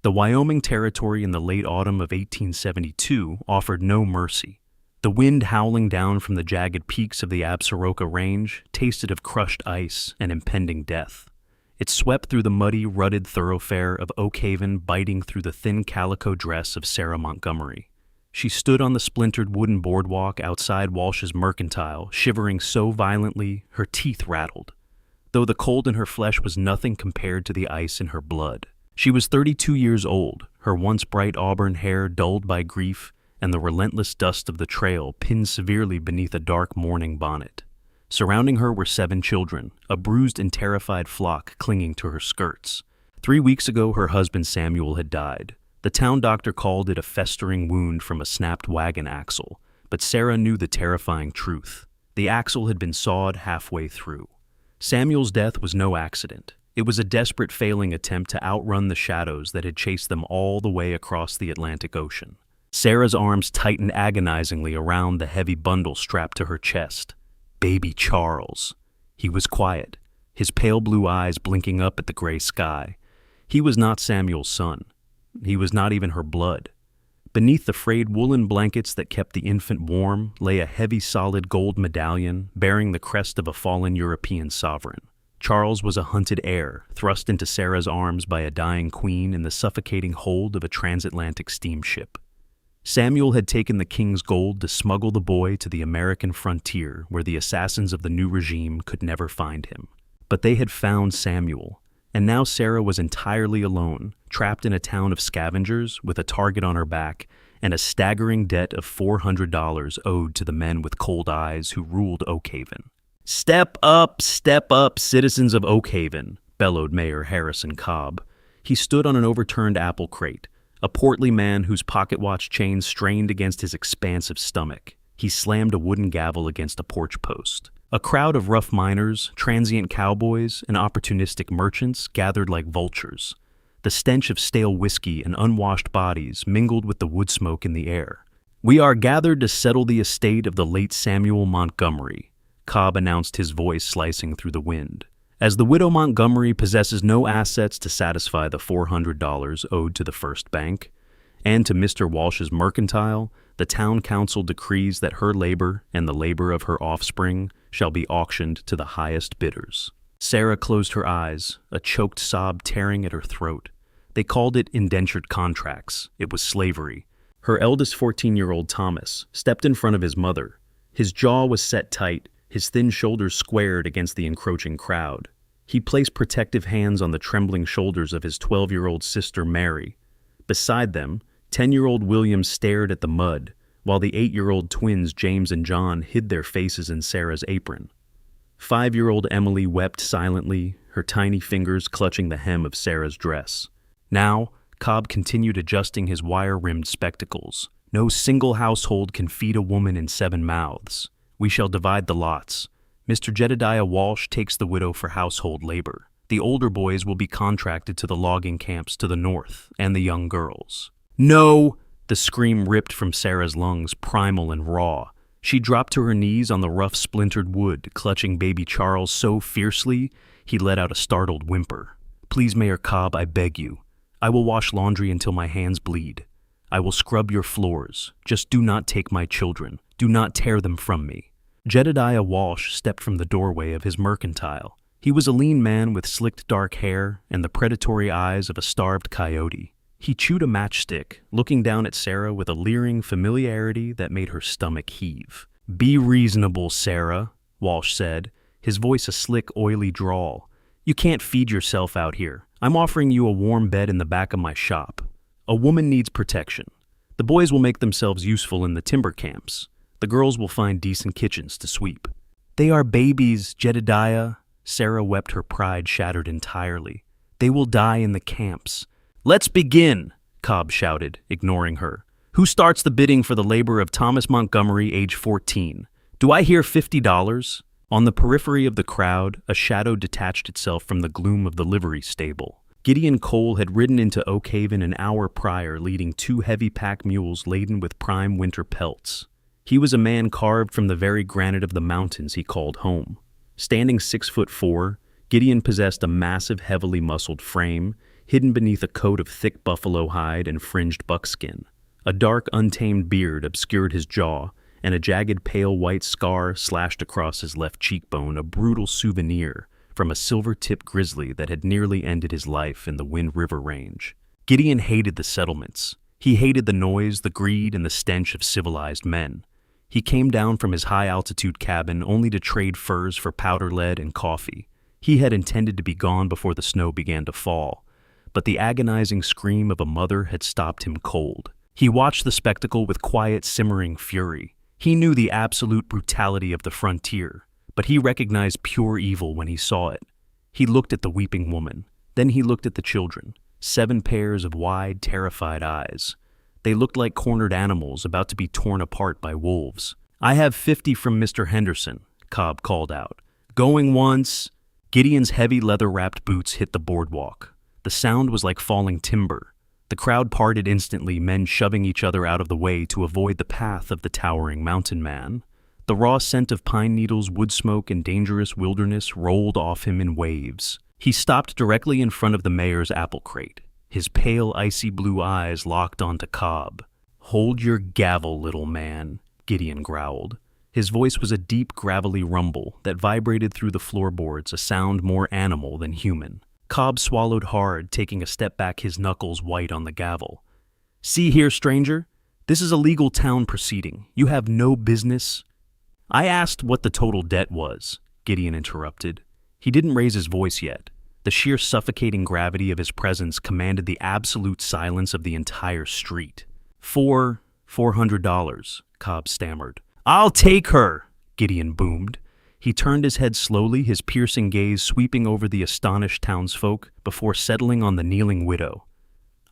The Wyoming Territory in the late autumn of 1872 offered no mercy. The wind howling down from the jagged peaks of the Absaroka Range tasted of crushed ice and impending death. It swept through the muddy, rutted thoroughfare of Oakhaven, biting through the thin calico dress of Sarah Montgomery. She stood on the splintered wooden boardwalk outside Walsh's Mercantile, shivering so violently her teeth rattled, though the cold in her flesh was nothing compared to the ice in her blood. She was 32 years old, her once bright auburn hair dulled by grief and the relentless dust of the trail pinned severely beneath a dark mourning bonnet. Surrounding her were 7 children, a bruised and terrified flock clinging to her skirts. 3 weeks ago, her husband Samuel had died. The town doctor called it a festering wound from a snapped wagon axle, but Sarah knew the terrifying truth. The axle had been sawed halfway through. Samuel's death was no accident. It was a desperate failing attempt to outrun the shadows that had chased them all the way across the Atlantic Ocean. Sarah's arms tightened agonizingly around the heavy bundle strapped to her chest. Baby Charles. He was quiet, his pale blue eyes blinking up at the gray sky. He was not Samuel's son. He was not even her blood. Beneath the frayed woolen blankets that kept the infant warm lay a heavy solid gold medallion bearing the crest of a fallen European sovereign. Charles was a hunted heir, thrust into Sarah's arms by a dying queen in the suffocating hold of a transatlantic steamship. Samuel had taken the king's gold to smuggle the boy to the American frontier where the assassins of the new regime could never find him. But they had found Samuel, and now Sarah was entirely alone, trapped in a town of scavengers with a target on her back and a staggering debt of $400 owed to the men with cold eyes who ruled Oakhaven. Step up, citizens of Oakhaven," bellowed Mayor Harrison Cobb. He stood on an overturned apple crate, a portly man whose pocket watch chain strained against his expansive stomach. He slammed a wooden gavel against a porch post. A crowd of rough miners, transient cowboys, and opportunistic merchants gathered like vultures. The stench of stale whiskey and unwashed bodies mingled with the wood smoke in the air. "We are gathered to settle the estate of the late Samuel Montgomery," Cobb announced, his voice slicing through the wind. "As the widow Montgomery possesses no assets to satisfy the $400 owed to the First Bank, and to Mr. Walsh's Mercantile, the town council decrees that her labor and the labor of her offspring shall be auctioned to the highest bidders." Sarah closed her eyes, a choked sob tearing at her throat. They called it indentured contracts. It was slavery. Her eldest 14-year-old Thomas stepped in front of his mother. His jaw was set tight, his thin shoulders squared against the encroaching crowd. He placed protective hands on the trembling shoulders of his 12-year-old sister Mary. Beside them, 10-year-old William stared at the mud, while the 8-year-old twins James and John hid their faces in Sarah's apron. 5-year-old Emily wept silently, her tiny fingers clutching the hem of Sarah's dress. Now, Cobb continued adjusting his wire-rimmed spectacles. "No single household can feed a woman in 7 mouths. We shall divide the lots. Mr. Jedediah Walsh takes the widow for household labor. The older boys will be contracted to the logging camps to the north, and the young girls." "No!" The scream ripped from Sarah's lungs, primal and raw. She dropped to her knees on the rough splintered wood, clutching baby Charles so fiercely he let out a startled whimper. "Please, Mayor Cobb, I beg you. I will wash laundry until my hands bleed. I will scrub your floors. Just do not take my children. Do not tear them from me." Jedediah Walsh stepped from the doorway of his Mercantile. He was a lean man with slicked dark hair and the predatory eyes of a starved coyote. He chewed a matchstick, looking down at Sarah with a leering familiarity that made her stomach heave. "Be reasonable, Sarah," Walsh said, his voice a slick, oily drawl. "You can't feed yourself out here. I'm offering you a warm bed in the back of my shop. A woman needs protection. The boys will make themselves useful in the timber camps. The girls will find decent kitchens to sweep." "They are babies, Jedediah." Sarah wept, her pride shattered entirely. "They will die in the camps." "Let's begin," Cobb shouted, ignoring her. "Who starts the bidding for the labor of Thomas Montgomery, age 14? Do I hear $50? On the periphery of the crowd, a shadow detached itself from the gloom of the livery stable. Gideon Cole had ridden into Oakhaven an hour prior, leading 2 heavy pack mules laden with prime winter pelts. He was a man carved from the very granite of the mountains he called home. Standing 6'4", Gideon possessed a massive, heavily muscled frame, hidden beneath a coat of thick buffalo hide and fringed buckskin. A dark, untamed beard obscured his jaw, and a jagged pale white scar slashed across his left cheekbone, a brutal souvenir from a silver-tipped grizzly that had nearly ended his life in the Wind River Range. Gideon hated the settlements. He hated the noise, the greed, and the stench of civilized men. He came down from his high-altitude cabin only to trade furs for powder lead and coffee. He had intended to be gone before the snow began to fall, but the agonizing scream of a mother had stopped him cold. He watched the spectacle with quiet, simmering fury. He knew the absolute brutality of the frontier, but he recognized pure evil when he saw it. He looked at the weeping woman. Then he looked at the children, 7 pairs of wide, terrified eyes. They looked like cornered animals about to be torn apart by wolves. "I have 50 from Mr. Henderson," Cobb called out. "Going once." Gideon's heavy leather-wrapped boots hit the boardwalk. The sound was like falling timber. The crowd parted instantly, men shoving each other out of the way to avoid the path of the towering mountain man. The raw scent of pine needles, wood smoke, and dangerous wilderness rolled off him in waves. He stopped directly in front of the mayor's apple crate, his pale, icy blue eyes locked onto Cobb. "Hold your gavel, little man," Gideon growled. His voice was a deep, gravelly rumble that vibrated through the floorboards, a sound more animal than human. Cobb swallowed hard, taking a step back, his knuckles white on the gavel. "See here, stranger. This is a legal town proceeding. You have no business—" "I asked what the total debt was," Gideon interrupted. He didn't raise his voice yet. The sheer suffocating gravity of his presence commanded the absolute silence of the entire street. $400, Cobb stammered. "I'll take her," Gideon boomed. He turned his head slowly, his piercing gaze sweeping over the astonished townsfolk before settling on the kneeling widow.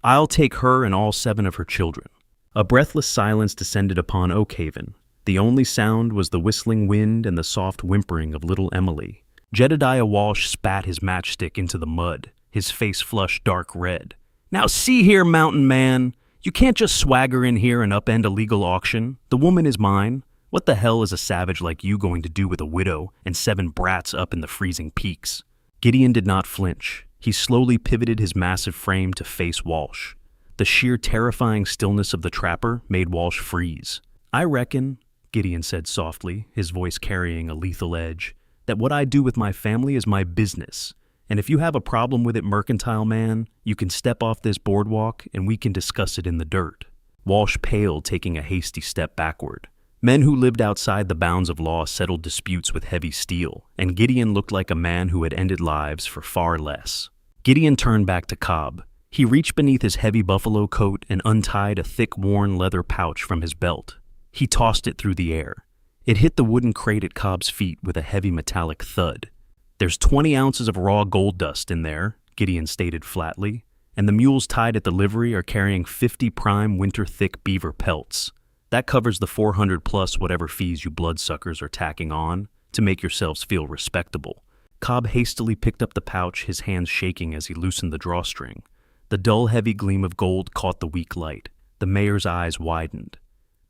"I'll take her and all 7 of her children." A breathless silence descended upon Oakhaven. The only sound was the whistling wind and the soft whimpering of little Emily. Jedediah Walsh spat his matchstick into the mud, his face flushed dark red. "Now see here, mountain man. You can't just swagger in here and upend a legal auction. The woman is mine. What the hell is a savage like you going to do with a widow and 7 brats up in the freezing peaks?" Gideon did not flinch. He slowly pivoted his massive frame to face Walsh. The sheer terrifying stillness of the trapper made Walsh freeze. "I reckon," Gideon said softly, his voice carrying a lethal edge, "that what I do with my family is my business. And if you have a problem with it, mercantile man, you can step off this boardwalk and we can discuss it in the dirt." Walsh paled, taking a hasty step backward. Men who lived outside the bounds of law settled disputes with heavy steel, and Gideon looked like a man who had ended lives for far less. Gideon turned back to Cobb. He reached beneath his heavy buffalo coat and untied a thick, worn leather pouch from his belt. He tossed it through the air. It hit the wooden crate at Cobb's feet with a heavy metallic thud. "There's 20 ounces of raw gold dust in there," Gideon stated flatly, "and the mules tied at the livery are carrying 50 prime winter-thick beaver pelts. That covers the 400 plus whatever fees you bloodsuckers are tacking on to make yourselves feel respectable." Cobb hastily picked up the pouch, his hands shaking as he loosened the drawstring. The dull, heavy gleam of gold caught the weak light. The mayor's eyes widened.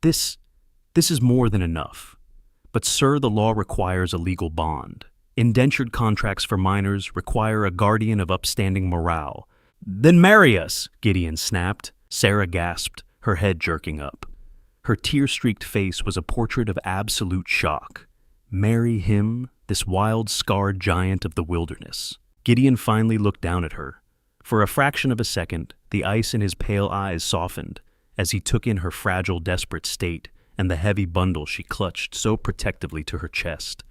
This is more than enough. But, sir, the law requires a legal bond. Indentured contracts for minors require a guardian of upstanding morale." "Then marry us," Gideon snapped. Sarah gasped, her head jerking up. Her tear-streaked face was a portrait of absolute shock. Marry him, this wild, scarred giant of the wilderness. Gideon finally looked down at her. For a fraction of a second, the ice in his pale eyes softened as he took in her fragile, desperate state and the heavy bundle she clutched so protectively to her chest.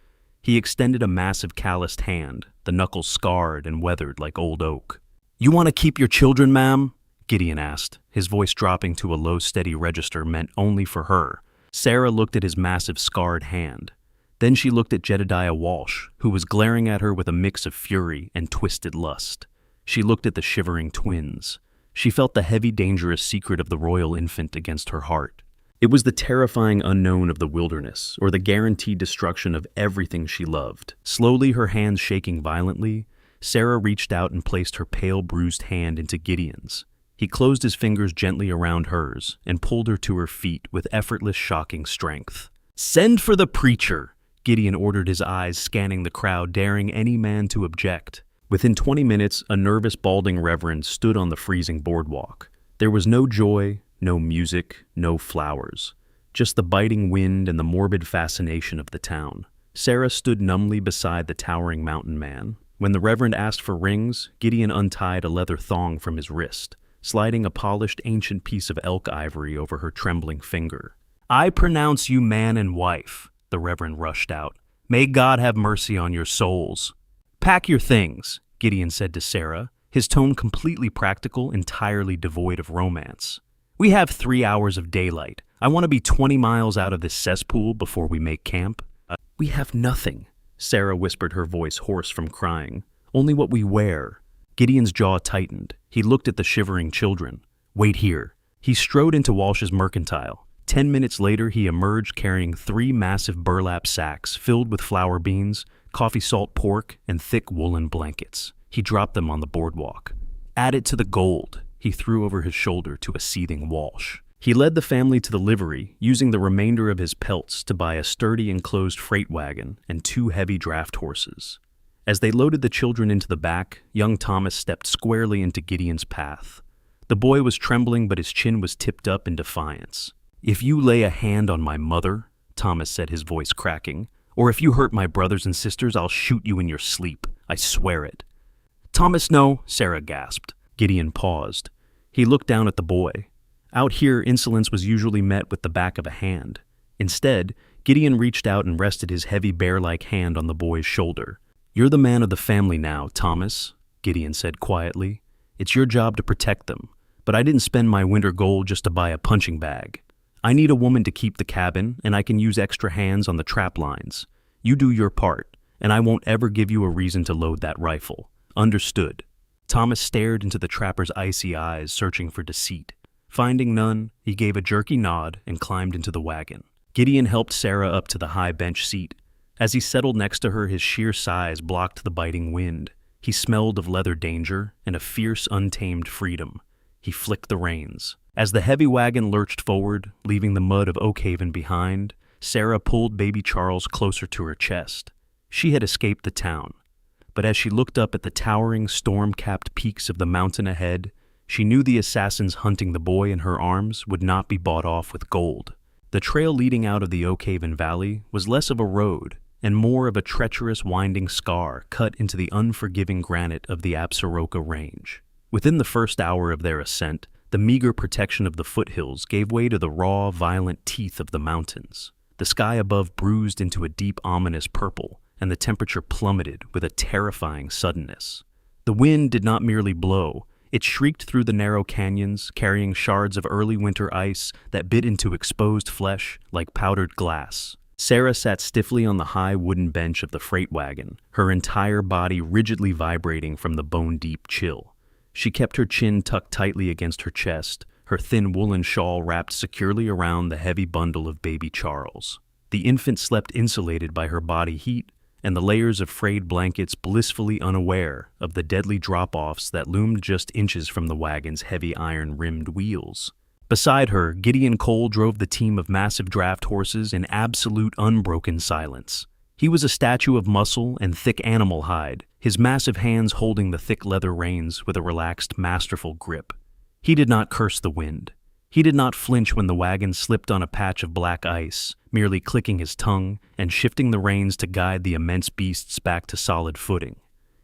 He extended a massive calloused hand, the knuckles scarred and weathered like old oak. "You want to keep your children, ma'am?" Gideon asked, his voice dropping to a low, steady register meant only for her. Sarah looked at his massive, scarred hand. Then she looked at Jedediah Walsh, who was glaring at her with a mix of fury and twisted lust. She looked at the shivering twins. She felt the heavy, dangerous secret of the royal infant against her heart. It was the terrifying unknown of the wilderness, or the guaranteed destruction of everything she loved. Slowly, her hands shaking violently, Sarah reached out and placed her pale, bruised hand into Gideon's. He closed his fingers gently around hers and pulled her to her feet with effortless, shocking strength. "Send for the preacher," Gideon ordered, his eyes scanning the crowd, daring any man to object. Within 20 minutes, a nervous, balding reverend stood on the freezing boardwalk. There was no joy, no music, no flowers. Just the biting wind and the morbid fascination of the town. Sarah stood numbly beside the towering mountain man. When the reverend asked for rings, Gideon untied a leather thong from his wrist, sliding a polished ancient piece of elk ivory over her trembling finger. "I pronounce you man and wife," the reverend rushed out. "May God have mercy on your souls." "Pack your things," Gideon said to Sarah, his tone completely practical, entirely devoid of romance. "We have 3 hours of daylight. I want to be 20 miles out of this cesspool before we make camp." "We have nothing," Sarah whispered, her voice hoarse from crying. "Only what we wear." Gideon's jaw tightened. He looked at the shivering children. "Wait here." He strode into Walsh's mercantile. 10 minutes later, he emerged carrying 3 massive burlap sacks filled with flour beans, coffee salt pork, and thick woolen blankets. He dropped them on the boardwalk. "Add it to the gold," he threw over his shoulder to a seething Walsh. He led the family to the livery, using the remainder of his pelts to buy a sturdy enclosed freight wagon and 2 heavy draft horses. As they loaded the children into the back, young Thomas stepped squarely into Gideon's path. The boy was trembling, but his chin was tipped up in defiance. "If you lay a hand on my mother," Thomas said, his voice cracking, "or if you hurt my brothers and sisters, I'll shoot you in your sleep. I swear it." "Thomas, no," Sarah gasped. Gideon paused. He looked down at the boy. Out here, insolence was usually met with the back of a hand. Instead, Gideon reached out and rested his heavy bear-like hand on the boy's shoulder. "You're the man of the family now, Thomas," Gideon said quietly. "It's your job to protect them, but I didn't spend my winter gold just to buy a punching bag. I need a woman to keep the cabin, and I can use extra hands on the trap lines. You do your part, and I won't ever give you a reason to load that rifle. Understood?" Thomas stared into the trapper's icy eyes, searching for deceit. Finding none, he gave a jerky nod and climbed into the wagon. Gideon helped Sarah up to the high bench seat. As he settled next to her, his sheer size blocked the biting wind. He smelled of leather danger and a fierce, untamed freedom. He flicked the reins. As the heavy wagon lurched forward, leaving the mud of Oakhaven behind, Sarah pulled baby Charles closer to her chest. She had escaped the town. But as she looked up at the towering, storm-capped peaks of the mountain ahead, she knew the assassins hunting the boy in her arms would not be bought off with gold. The trail leading out of the Oakhaven Valley was less of a road and more of a treacherous, winding scar cut into the unforgiving granite of the Absaroka range. Within the first hour of their ascent, the meager protection of the foothills gave way to the raw, violent teeth of the mountains. The sky above bruised into a deep, ominous purple, and the temperature plummeted with a terrifying suddenness. The wind did not merely blow. It shrieked through the narrow canyons, carrying shards of early winter ice that bit into exposed flesh like powdered glass. Sarah sat stiffly on the high wooden bench of the freight wagon, her entire body rigidly vibrating from the bone-deep chill. She kept her chin tucked tightly against her chest, her thin woolen shawl wrapped securely around the heavy bundle of baby Charles. The infant slept insulated by her body heat, and the layers of frayed blankets blissfully unaware of the deadly drop-offs that loomed just inches from the wagon's heavy iron-rimmed wheels. Beside her, Gideon Cole drove the team of massive draft horses in absolute unbroken silence. He was a statue of muscle and thick animal hide, his massive hands holding the thick leather reins with a relaxed, masterful grip. He did not curse the wind. He did not flinch when the wagon slipped on a patch of black ice, merely clicking his tongue and shifting the reins to guide the immense beasts back to solid footing.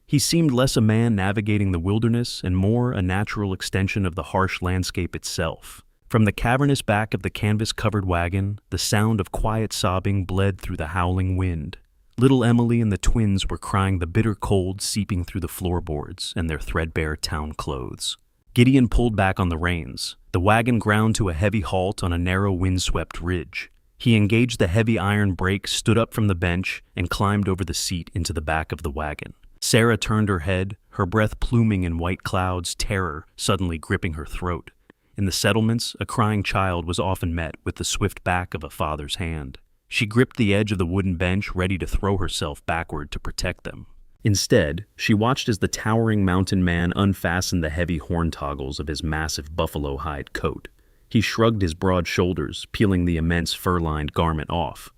He seemed less a man navigating the wilderness and more a natural extension of the harsh landscape itself. From the cavernous back of the canvas-covered wagon, the sound of quiet sobbing bled through the howling wind. Little Emily and the twins were crying, the bitter cold seeping through the floorboards and their threadbare town clothes. Gideon pulled back on the reins. The wagon ground to a heavy halt on a narrow windswept ridge. He engaged the heavy iron brake, stood up from the bench, and climbed over the seat into the back of the wagon. Sarah turned her head, her breath pluming in white clouds, terror suddenly gripping her throat. In the settlements, a crying child was often met with the swift back of a father's hand. She gripped the edge of the wooden bench, ready to throw herself backward to protect them. Instead, she watched as the towering mountain man unfastened the heavy horn toggles of his massive buffalo hide coat. He shrugged his broad shoulders, peeling the immense fur-lined garment off.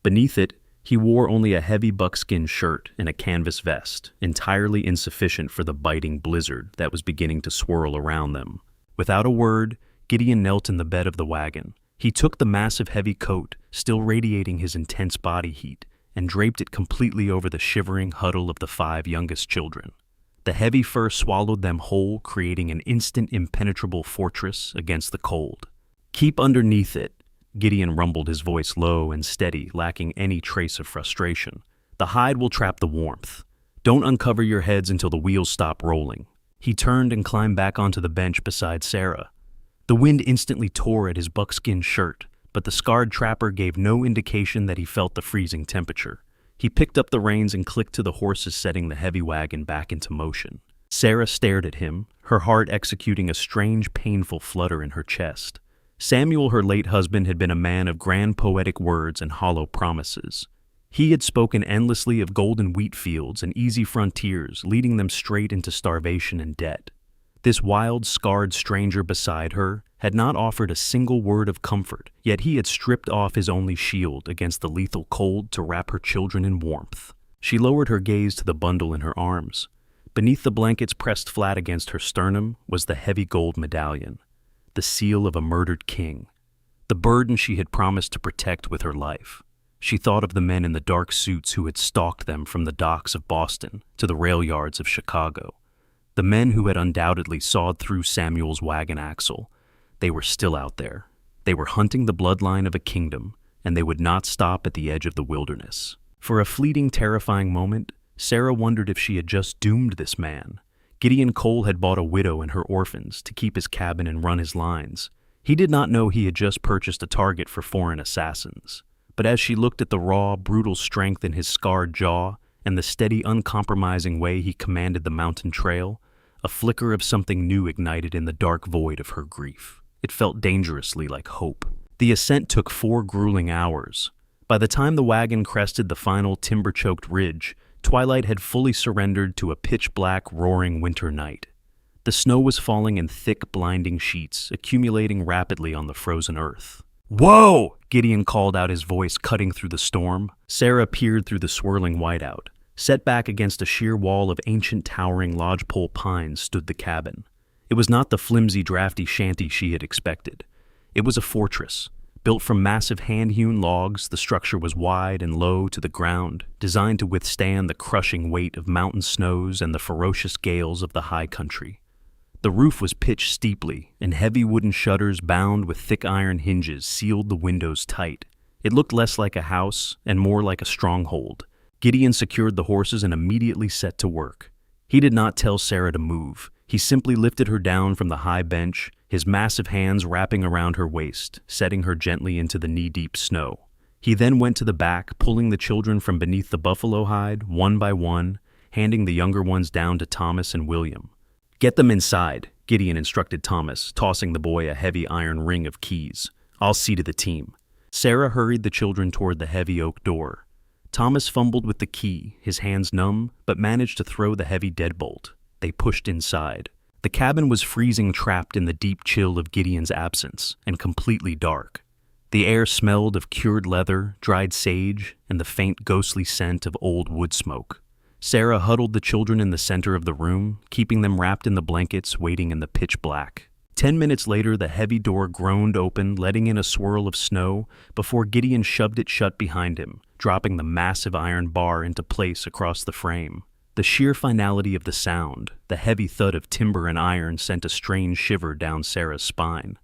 Beneath it, He wore only a heavy buckskin shirt and a canvas vest, entirely insufficient for the biting blizzard that was beginning to swirl around them. Without a word, Gideon knelt in the bed of the wagon. He took the massive heavy coat, still radiating his intense body heat, and draped it completely over the shivering huddle of the 5 youngest children. The heavy fur swallowed them whole, creating an instant impenetrable fortress against the cold. "Keep underneath it," Gideon rumbled, his voice low and steady, lacking any trace of frustration. "The hide will trap the warmth. Don't uncover your heads until the wheels stop rolling." He turned and climbed back onto the bench beside Sarah. The wind instantly tore at his buckskin shirt, but the scarred trapper gave no indication that he felt the freezing temperature. He picked up the reins and clicked to the horses, setting the heavy wagon back into motion. Sarah stared at him, her heart executing a strange, painful flutter in her chest. Samuel, her late husband, had been a man of grand poetic words and hollow promises. He had spoken endlessly of golden wheat fields and easy frontiers, leading them straight into starvation and debt. This wild, scarred stranger beside her had not offered a single word of comfort, yet he had stripped off his only shield against the lethal cold to wrap her children in warmth. She lowered her gaze to the bundle in her arms. Beneath the blankets pressed flat against her sternum was the heavy gold medallion, the seal of a murdered king, the burden she had promised to protect with her life. She thought of the men in the dark suits who had stalked them from the docks of Boston to the rail yards of Chicago. The men who had undoubtedly sawed through Samuel's wagon axle. They were still out there. They were hunting the bloodline of a kingdom, and they would not stop at the edge of the wilderness. For a fleeting, terrifying moment, Sarah wondered if she had just doomed this man. Gideon Cole had bought a widow and her orphans to keep his cabin and run his lines. He did not know he had just purchased a target for foreign assassins. But as she looked at the raw, brutal strength in his scarred jaw and the steady, uncompromising way he commanded the mountain trail, a flicker of something new ignited in the dark void of her grief. It felt dangerously like hope. The ascent took 4 grueling hours. By the time the wagon crested the final timber-choked ridge, twilight had fully surrendered to a pitch-black, roaring winter night. The snow was falling in thick, blinding sheets, accumulating rapidly on the frozen earth. "Whoa!" Gideon called out, his voice cutting through the storm. Sarah peered through the swirling whiteout. Set back against a sheer wall of ancient, towering lodgepole pines stood the cabin. It was not the flimsy, drafty shanty she had expected. It was a fortress. Built from massive hand-hewn logs, the structure was wide and low to the ground, designed to withstand the crushing weight of mountain snows and the ferocious gales of the high country. The roof was pitched steeply, and heavy wooden shutters bound with thick iron hinges sealed the windows tight. It looked less like a house and more like a stronghold. Gideon secured the horses and immediately set to work. He did not tell Sarah to move. He simply lifted her down from the high bench, his massive hands wrapping around her waist, setting her gently into the knee-deep snow. He then went to the back, pulling the children from beneath the buffalo hide, one by one, handing the younger ones down to Thomas and William. "Get them inside," Gideon instructed Thomas, tossing the boy a heavy iron ring of keys. "I'll see to the team." Sarah hurried the children toward the heavy oak door. Thomas fumbled with the key, his hands numb, but managed to throw the heavy deadbolt. They pushed inside. The cabin was freezing, trapped in the deep chill of Gideon's absence, and completely dark. The air smelled of cured leather, dried sage, and the faint ghostly scent of old wood smoke. Sarah huddled the children in the center of the room, keeping them wrapped in the blankets, waiting in the pitch black. 10 minutes later, the heavy door groaned open, letting in a swirl of snow, before Gideon shoved it shut behind him, dropping the massive iron bar into place across the frame. The sheer finality of the sound, the heavy thud of timber and iron, sent a strange shiver down Sarah's spine.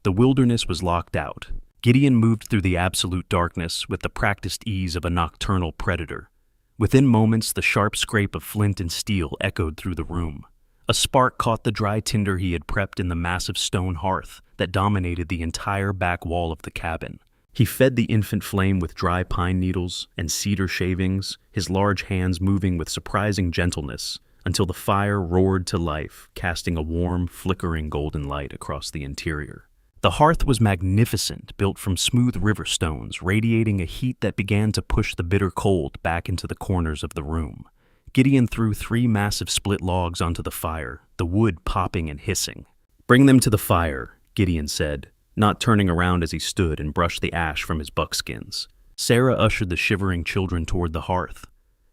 The wilderness was locked out. Gideon moved through the absolute darkness with the practiced ease of a nocturnal predator. Within moments, the sharp scrape of flint and steel echoed through the room. A spark caught the dry tinder he had prepped in the massive stone hearth that dominated the entire back wall of the cabin. He fed the infant flame with dry pine needles and cedar shavings, his large hands moving with surprising gentleness until the fire roared to life, casting a warm, flickering golden light across the interior. The hearth was magnificent, built from smooth river stones, radiating a heat that began to push the bitter cold back into the corners of the room. Gideon threw 3 massive split logs onto the fire, the wood popping and hissing. "Bring them to the fire," Gideon said, not turning around as he stood and brushed the ash from his buckskins. Sarah ushered the shivering children toward the hearth.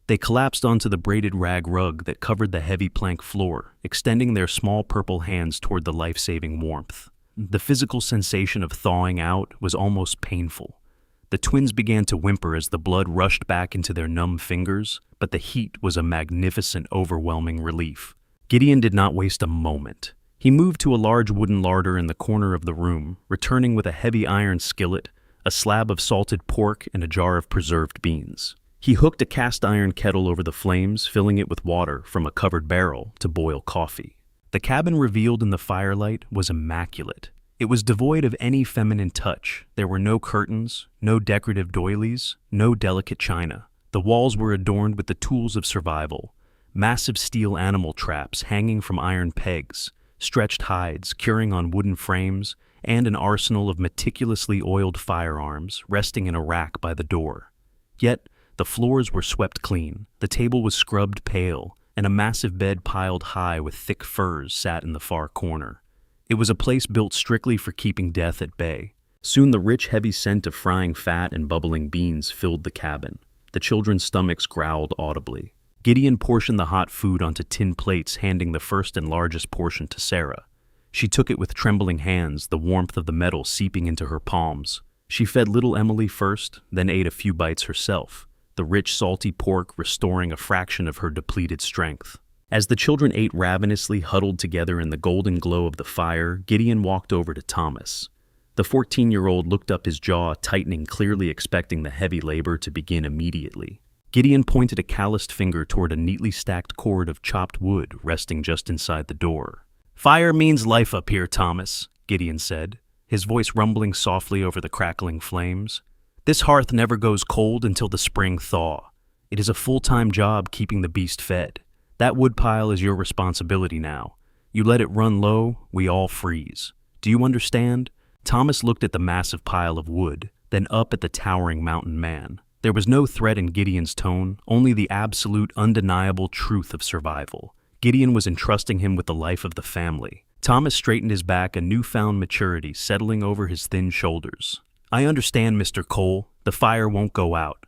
They collapsed onto the braided rag rug that covered the heavy plank floor, extending their small purple hands toward the life-saving warmth. The physical sensation of thawing out was almost painful. The twins began to whimper as the blood rushed back into their numb fingers, but the heat was a magnificent, overwhelming relief. Gideon did not waste a moment. He moved to a large wooden larder in the corner of the room, returning with a heavy iron skillet, a slab of salted pork, and a jar of preserved beans. He hooked a cast-iron kettle over the flames, filling it with water from a covered barrel to boil coffee. The cabin revealed in the firelight was immaculate. It was devoid of any feminine touch. There were no curtains, no decorative doilies, no delicate china. The walls were adorned with the tools of survival: massive steel animal traps hanging from iron pegs, stretched hides curing on wooden frames, and an arsenal of meticulously oiled firearms resting in a rack by the door. Yet, the floors were swept clean, the table was scrubbed pale, and a massive bed piled high with thick furs sat in the far corner. It was a place built strictly for keeping death at bay. Soon the rich, heavy scent of frying fat and bubbling beans filled the cabin. The children's stomachs growled audibly. Gideon portioned the hot food onto tin plates, handing the first and largest portion to Sarah. She took it with trembling hands, the warmth of the metal seeping into her palms. She fed little Emily first, then ate a few bites herself, the rich, salty pork restoring a fraction of her depleted strength. As the children ate ravenously, huddled together in the golden glow of the fire, Gideon walked over to Thomas. The 14-year-old looked up, his jaw tightening, clearly expecting the heavy labor to begin immediately. Gideon pointed a calloused finger toward a neatly stacked cord of chopped wood resting just inside the door. "Fire means life up here, Thomas," Gideon said, his voice rumbling softly over the crackling flames. "This hearth never goes cold until the spring thaw. It is a full-time job keeping the beast fed. That woodpile is your responsibility now. You let it run low, we all freeze. Do you understand?" Thomas looked at the massive pile of wood, then up at the towering mountain man. There was no threat in Gideon's tone, only the absolute, undeniable truth of survival. Gideon was entrusting him with the life of the family. Thomas straightened his back, a newfound maturity settling over his thin shoulders. "I understand, Mr. Cole. The fire won't go out."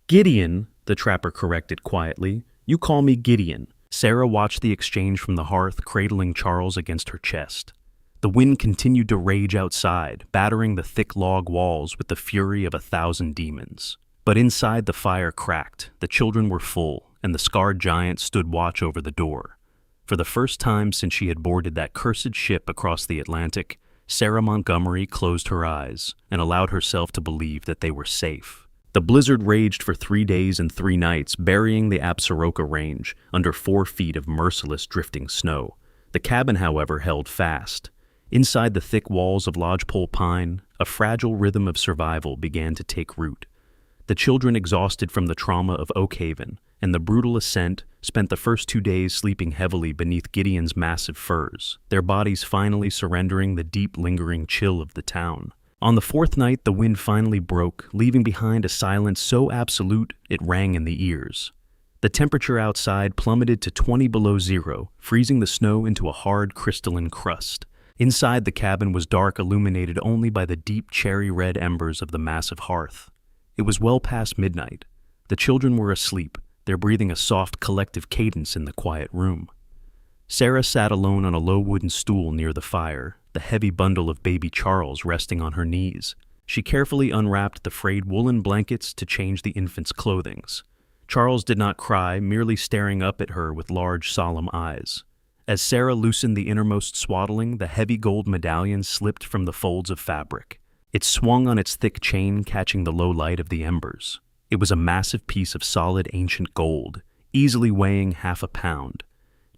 "Gideon," the trapper corrected quietly. "You call me Gideon." Sarah watched the exchange from the hearth, cradling Charles against her chest. The wind continued to rage outside, battering the thick log walls with the fury of 1,000 demons. But inside the fire cracked, the children were full, and the scarred giant stood watch over the door. For the first time since she had boarded that cursed ship across the Atlantic, Sarah Montgomery closed her eyes and allowed herself to believe that they were safe. The blizzard raged for 3 days and 3 nights, burying the Absaroka range under 4 feet of merciless drifting snow. The cabin, however, held fast. Inside the thick walls of lodgepole pine, a fragile rhythm of survival began to take root. The children, exhausted from the trauma of Oakhaven and the brutal ascent, spent the first 2 days sleeping heavily beneath Gideon's massive furs, their bodies finally surrendering the deep, lingering chill of the town. On the 4th night, the wind finally broke, leaving behind a silence so absolute it rang in the ears. The temperature outside plummeted to 20 below zero, freezing the snow into a hard, crystalline crust. Inside, the cabin was dark, illuminated only by the deep cherry-red embers of the massive hearth. It was well past midnight. The children were asleep, their breathing a soft, collective cadence in the quiet room. Sarah sat alone on a low wooden stool near the fire, the heavy bundle of baby Charles resting on her knees. She carefully unwrapped the frayed woolen blankets to change the infant's clothings. Charles did not cry, merely staring up at her with large, solemn eyes. As Sarah loosened the innermost swaddling, the heavy gold medallion slipped from the folds of fabric. It swung on its thick chain, catching the low light of the embers. It was a massive piece of solid ancient gold, easily weighing 1/2 pound,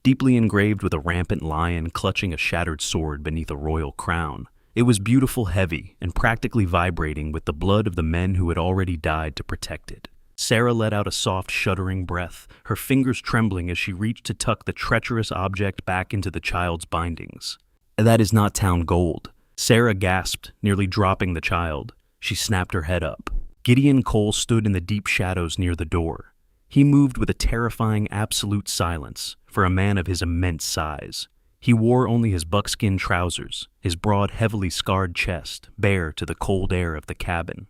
deeply engraved with a rampant lion clutching a shattered sword beneath a royal crown. It was beautiful, heavy, and practically vibrating with the blood of the men who had already died to protect it. Sarah let out a soft, shuddering breath, her fingers trembling as she reached to tuck the treacherous object back into the child's bindings. "That is not town gold," Sarah gasped, nearly dropping the child. She snapped her head up. Gideon Cole stood in the deep shadows near the door. He moved with a terrifying absolute silence for a man of his immense size. He wore only his buckskin trousers, his broad, heavily scarred chest bare to the cold air of the cabin.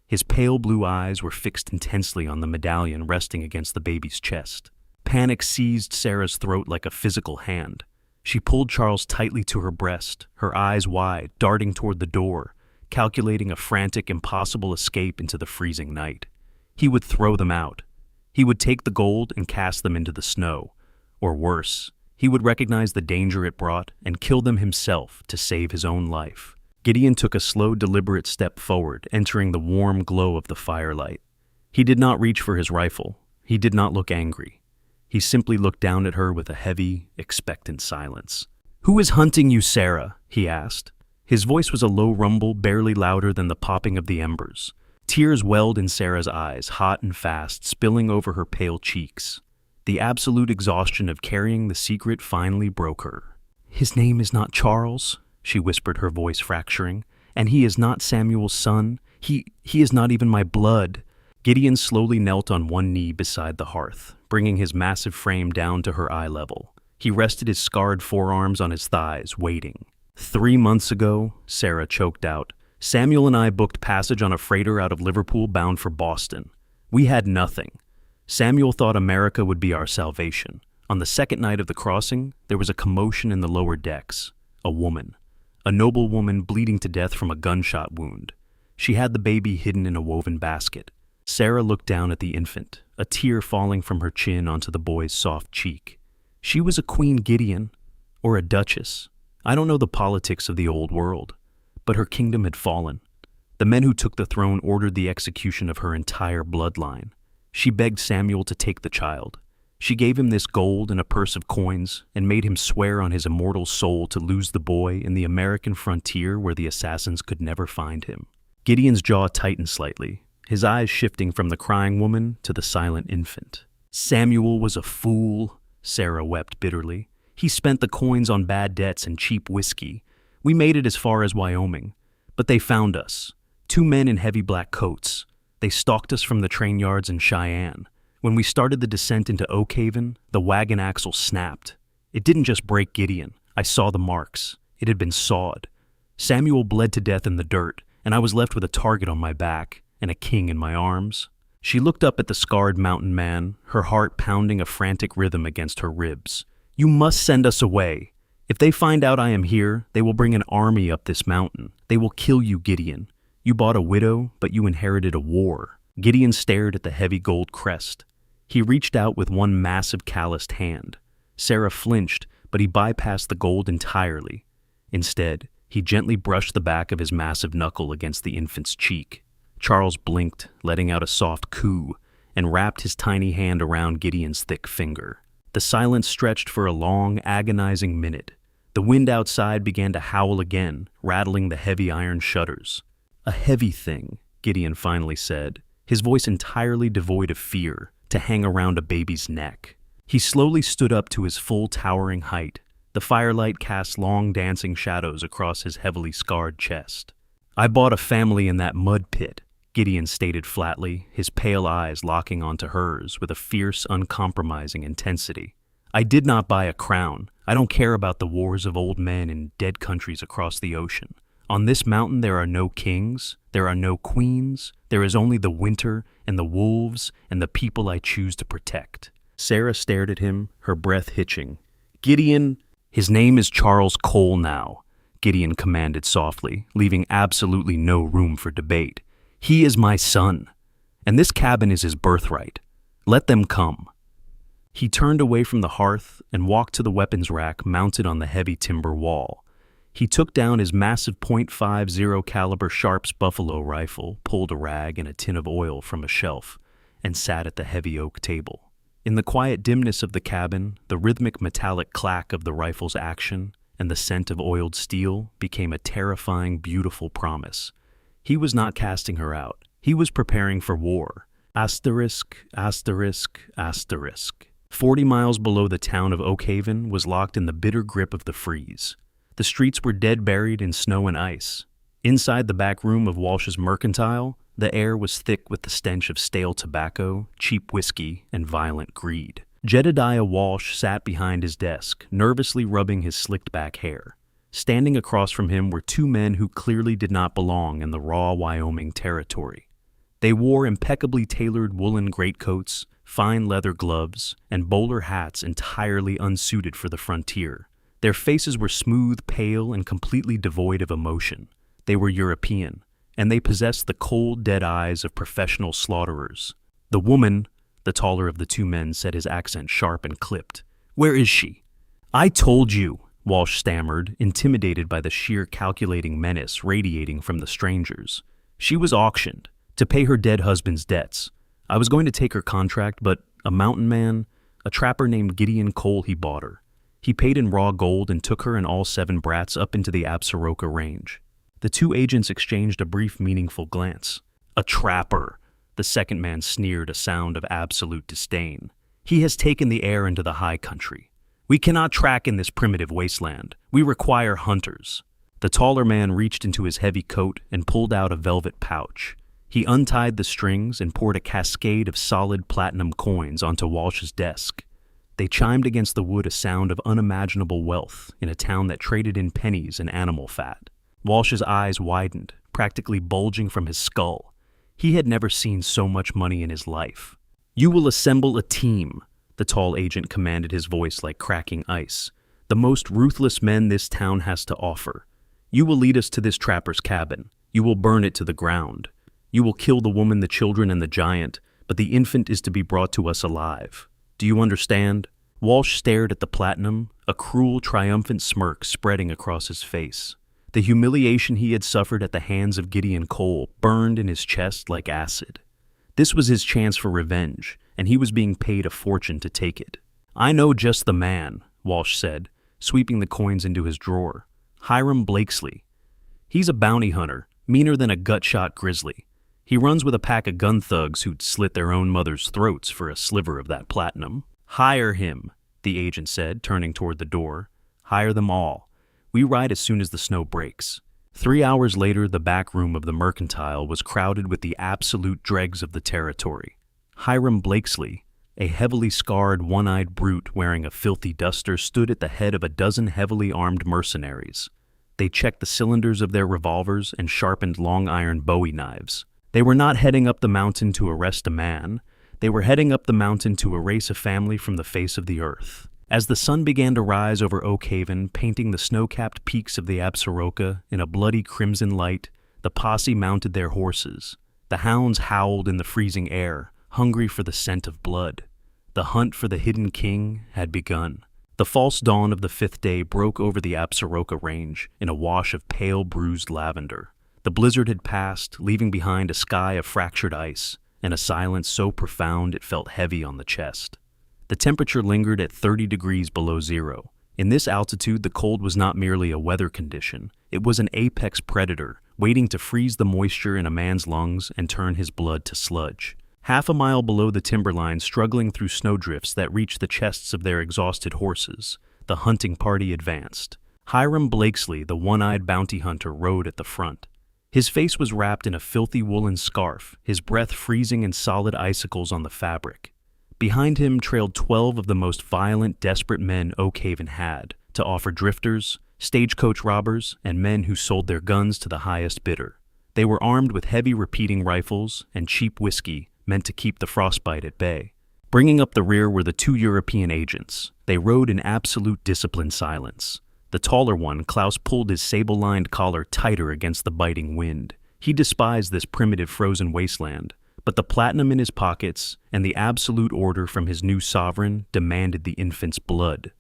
His pale blue eyes were fixed intensely on the medallion resting against the baby's chest. Panic seized Sarah's throat like a physical hand. She pulled Charles tightly to her breast, her eyes wide, darting toward the door, calculating a frantic, impossible escape into the freezing night. He would throw them out. He would take the gold and cast them into the snow. Or worse, he would recognize the danger it brought and kill them himself to save his own life. Gideon took a slow, deliberate step forward, entering the warm glow of the firelight. He did not reach for his rifle. He did not look angry. He simply looked down at her with a heavy, expectant silence. "Who is hunting you, Sarah?" he asked. His voice was a low rumble, barely louder than the popping of the embers. Tears welled in Sarah's eyes, hot and fast, spilling over her pale cheeks. The absolute exhaustion of carrying the secret finally broke her. "His name is not Charles," she whispered, her voice fracturing, "and he is not Samuel's son. He is not even my blood." Gideon slowly knelt on one knee beside the hearth, bringing his massive frame down to her eye level. He rested his scarred forearms on his thighs, waiting. 3 months ago, Sarah choked out, Samuel and I booked passage on a freighter out of Liverpool bound for Boston. We had nothing. Samuel thought America would be our salvation. On the second night of the crossing, there was a commotion in the lower decks. A woman. A noble woman bleeding to death from a gunshot wound. She had the baby hidden in a woven basket. Sarah looked down at the infant, a tear falling from her chin onto the boy's soft cheek. She was a Queen Gideon, or a duchess. I don't know the politics of the old world, but her kingdom had fallen. The men who took the throne ordered the execution of her entire bloodline. She begged Samuel to take the child. She gave him this gold and a purse of coins and made him swear on his immortal soul to lose the boy in the American frontier where the assassins could never find him. Gideon's jaw tightened slightly, his eyes shifting from the crying woman to the silent infant. "Samuel was a fool," Sarah wept bitterly. "He spent the coins on bad debts and cheap whiskey. We made it as far as Wyoming, but they found us. 2 men in heavy black coats. They stalked us from the train yards in Cheyenne. When we started the descent into Oakhaven, the wagon axle snapped. It didn't just break Gideon. I saw the marks. It had been sawed. Samuel bled to death in the dirt, and I was left with a target on my back and a king in my arms." She looked up at the scarred mountain man, her heart pounding a frantic rhythm against her ribs. "You must send us away. If they find out I am here, they will bring an army up this mountain. They will kill you, Gideon. You bought a widow, but you inherited a war." Gideon stared at the heavy gold crest. He reached out with one massive calloused hand. Sarah flinched, but he bypassed the gold entirely. Instead, he gently brushed the back of his massive knuckle against the infant's cheek. Charles blinked, letting out a soft coo, and wrapped his tiny hand around Gideon's thick finger. The silence stretched for a long, agonizing minute. The wind outside began to howl again, rattling the heavy iron shutters. "A heavy thing," Gideon finally said, his voice entirely devoid of fear, to hang around a baby's neck. He slowly stood up to his full towering height. The firelight cast long dancing shadows across his heavily scarred chest. "I bought a family in that mud pit," Gideon stated flatly, his pale eyes locking onto hers with a fierce, uncompromising intensity. "I did not buy a crown. I don't care about the wars of old men in dead countries across the ocean. On this mountain there are no kings, there are no queens, there is only the winter and the wolves and the people I choose to protect." Sarah stared at him, her breath hitching. "Gideon, his name is Charles Cole now," Gideon commanded softly, leaving absolutely no room for debate. "He is my son, and this cabin is his birthright. Let them come." He turned away from the hearth and walked to the weapons rack mounted on the heavy timber wall. He took down his massive .50 caliber Sharps buffalo rifle, pulled a rag and a tin of oil from a shelf, and sat at the heavy oak table. In the quiet dimness of the cabin, the rhythmic metallic clack of the rifle's action and the scent of oiled steel became a terrifying, beautiful promise. He was not casting her out. He was preparing for war. Asterisk, asterisk, asterisk. 40 miles below the town of Oakhaven was locked in the bitter grip of the freeze. The streets were dead buried in snow and ice. Inside the back room of Walsh's Mercantile, the air was thick with the stench of stale tobacco, cheap whiskey, and violent greed. Jedediah Walsh sat behind his desk, nervously rubbing his slicked-back hair. Standing across from him were 2 men who clearly did not belong in the raw Wyoming territory. They wore impeccably tailored woolen greatcoats, fine leather gloves, and bowler hats entirely unsuited for the frontier. Their faces were smooth, pale, and completely devoid of emotion. They were European, and they possessed the cold, dead eyes of professional slaughterers. The woman, the taller of the two men, said, his accent sharp and clipped. "Where is she?" "I told you," Walsh stammered, intimidated by the sheer calculating menace radiating from the strangers. "She was auctioned to pay her dead husband's debts. I was going to take her contract, but a mountain man, a trapper named Gideon Cole, he bought her. He paid in raw gold and took her and all 7 brats up into the Absaroka range." The two agents exchanged a brief, meaningful glance. "A trapper," the second man sneered, a sound of absolute disdain. "He has taken the Heir into the high country. We cannot track in this primitive wasteland. We require hunters." The taller man reached into his heavy coat and pulled out a velvet pouch. He untied the strings and poured a cascade of solid platinum coins onto Walsh's desk. They chimed against the wood, a sound of unimaginable wealth in a town that traded in pennies and animal fat. Walsh's eyes widened, practically bulging from his skull. He had never seen so much money in his life. "You will assemble a team," the tall agent commanded, his voice like cracking ice. "The most ruthless men this town has to offer. You will lead us to this trapper's cabin. You will burn it to the ground. You will kill the woman, the children, and the giant, but the infant is to be brought to us alive. Do you understand?" Walsh stared at the platinum, a cruel, triumphant smirk spreading across his face. The humiliation he had suffered at the hands of Gideon Cole burned in his chest like acid. This was his chance for revenge, and he was being paid a fortune to take it. "I know just the man," Walsh said, sweeping the coins into his drawer. "Hiram Blakesley. He's a bounty hunter, meaner than a gut-shot grizzly. He runs with a pack of gun thugs who'd slit their own mothers' throats for a sliver of that platinum." "Hire him," the agent said, turning toward the door. "Hire them all. We ride as soon as the snow breaks." 3 hours later, the back room of the Mercantile was crowded with the absolute dregs of the territory. Hiram Blakesley, a heavily scarred, one-eyed brute wearing a filthy duster, stood at the head of a dozen heavily armed mercenaries. They checked the cylinders of their revolvers and sharpened long iron bowie knives. They were not heading up the mountain to arrest a man. They were heading up the mountain to erase a family from the face of the earth. As the sun began to rise over Oakhaven, painting the snow-capped peaks of the Absaroka in a bloody crimson light, the posse mounted their horses. The hounds howled in the freezing air, hungry for the scent of blood. The hunt for the hidden king had begun. The false dawn of the 5th day broke over the Absaroka range in a wash of pale, bruised lavender. The blizzard had passed, leaving behind a sky of fractured ice, and a silence so profound it felt heavy on the chest. The temperature lingered at 30 degrees below zero. In this altitude, the cold was not merely a weather condition. It was an apex predator, waiting to freeze the moisture in a man's lungs and turn his blood to sludge. Half a mile below the timberline, struggling through snowdrifts that reached the chests of their exhausted horses, the hunting party advanced. Hiram Blakesley, the one-eyed bounty hunter, rode at the front. His face was wrapped in a filthy woolen scarf, his breath freezing in solid icicles on the fabric. Behind him trailed 12 of the most violent, desperate men Oakhaven had to offer: drifters, stagecoach robbers, and men who sold their guns to the highest bidder. They were armed with heavy repeating rifles and cheap whiskey meant to keep the frostbite at bay. Bringing up the rear were the 2 European agents. They rode in absolute disciplined silence. The taller one, Klaus, pulled his sable-lined collar tighter against the biting wind. He despised this primitive frozen wasteland, but the platinum in his pockets and the absolute order from his new sovereign demanded the infant's blood.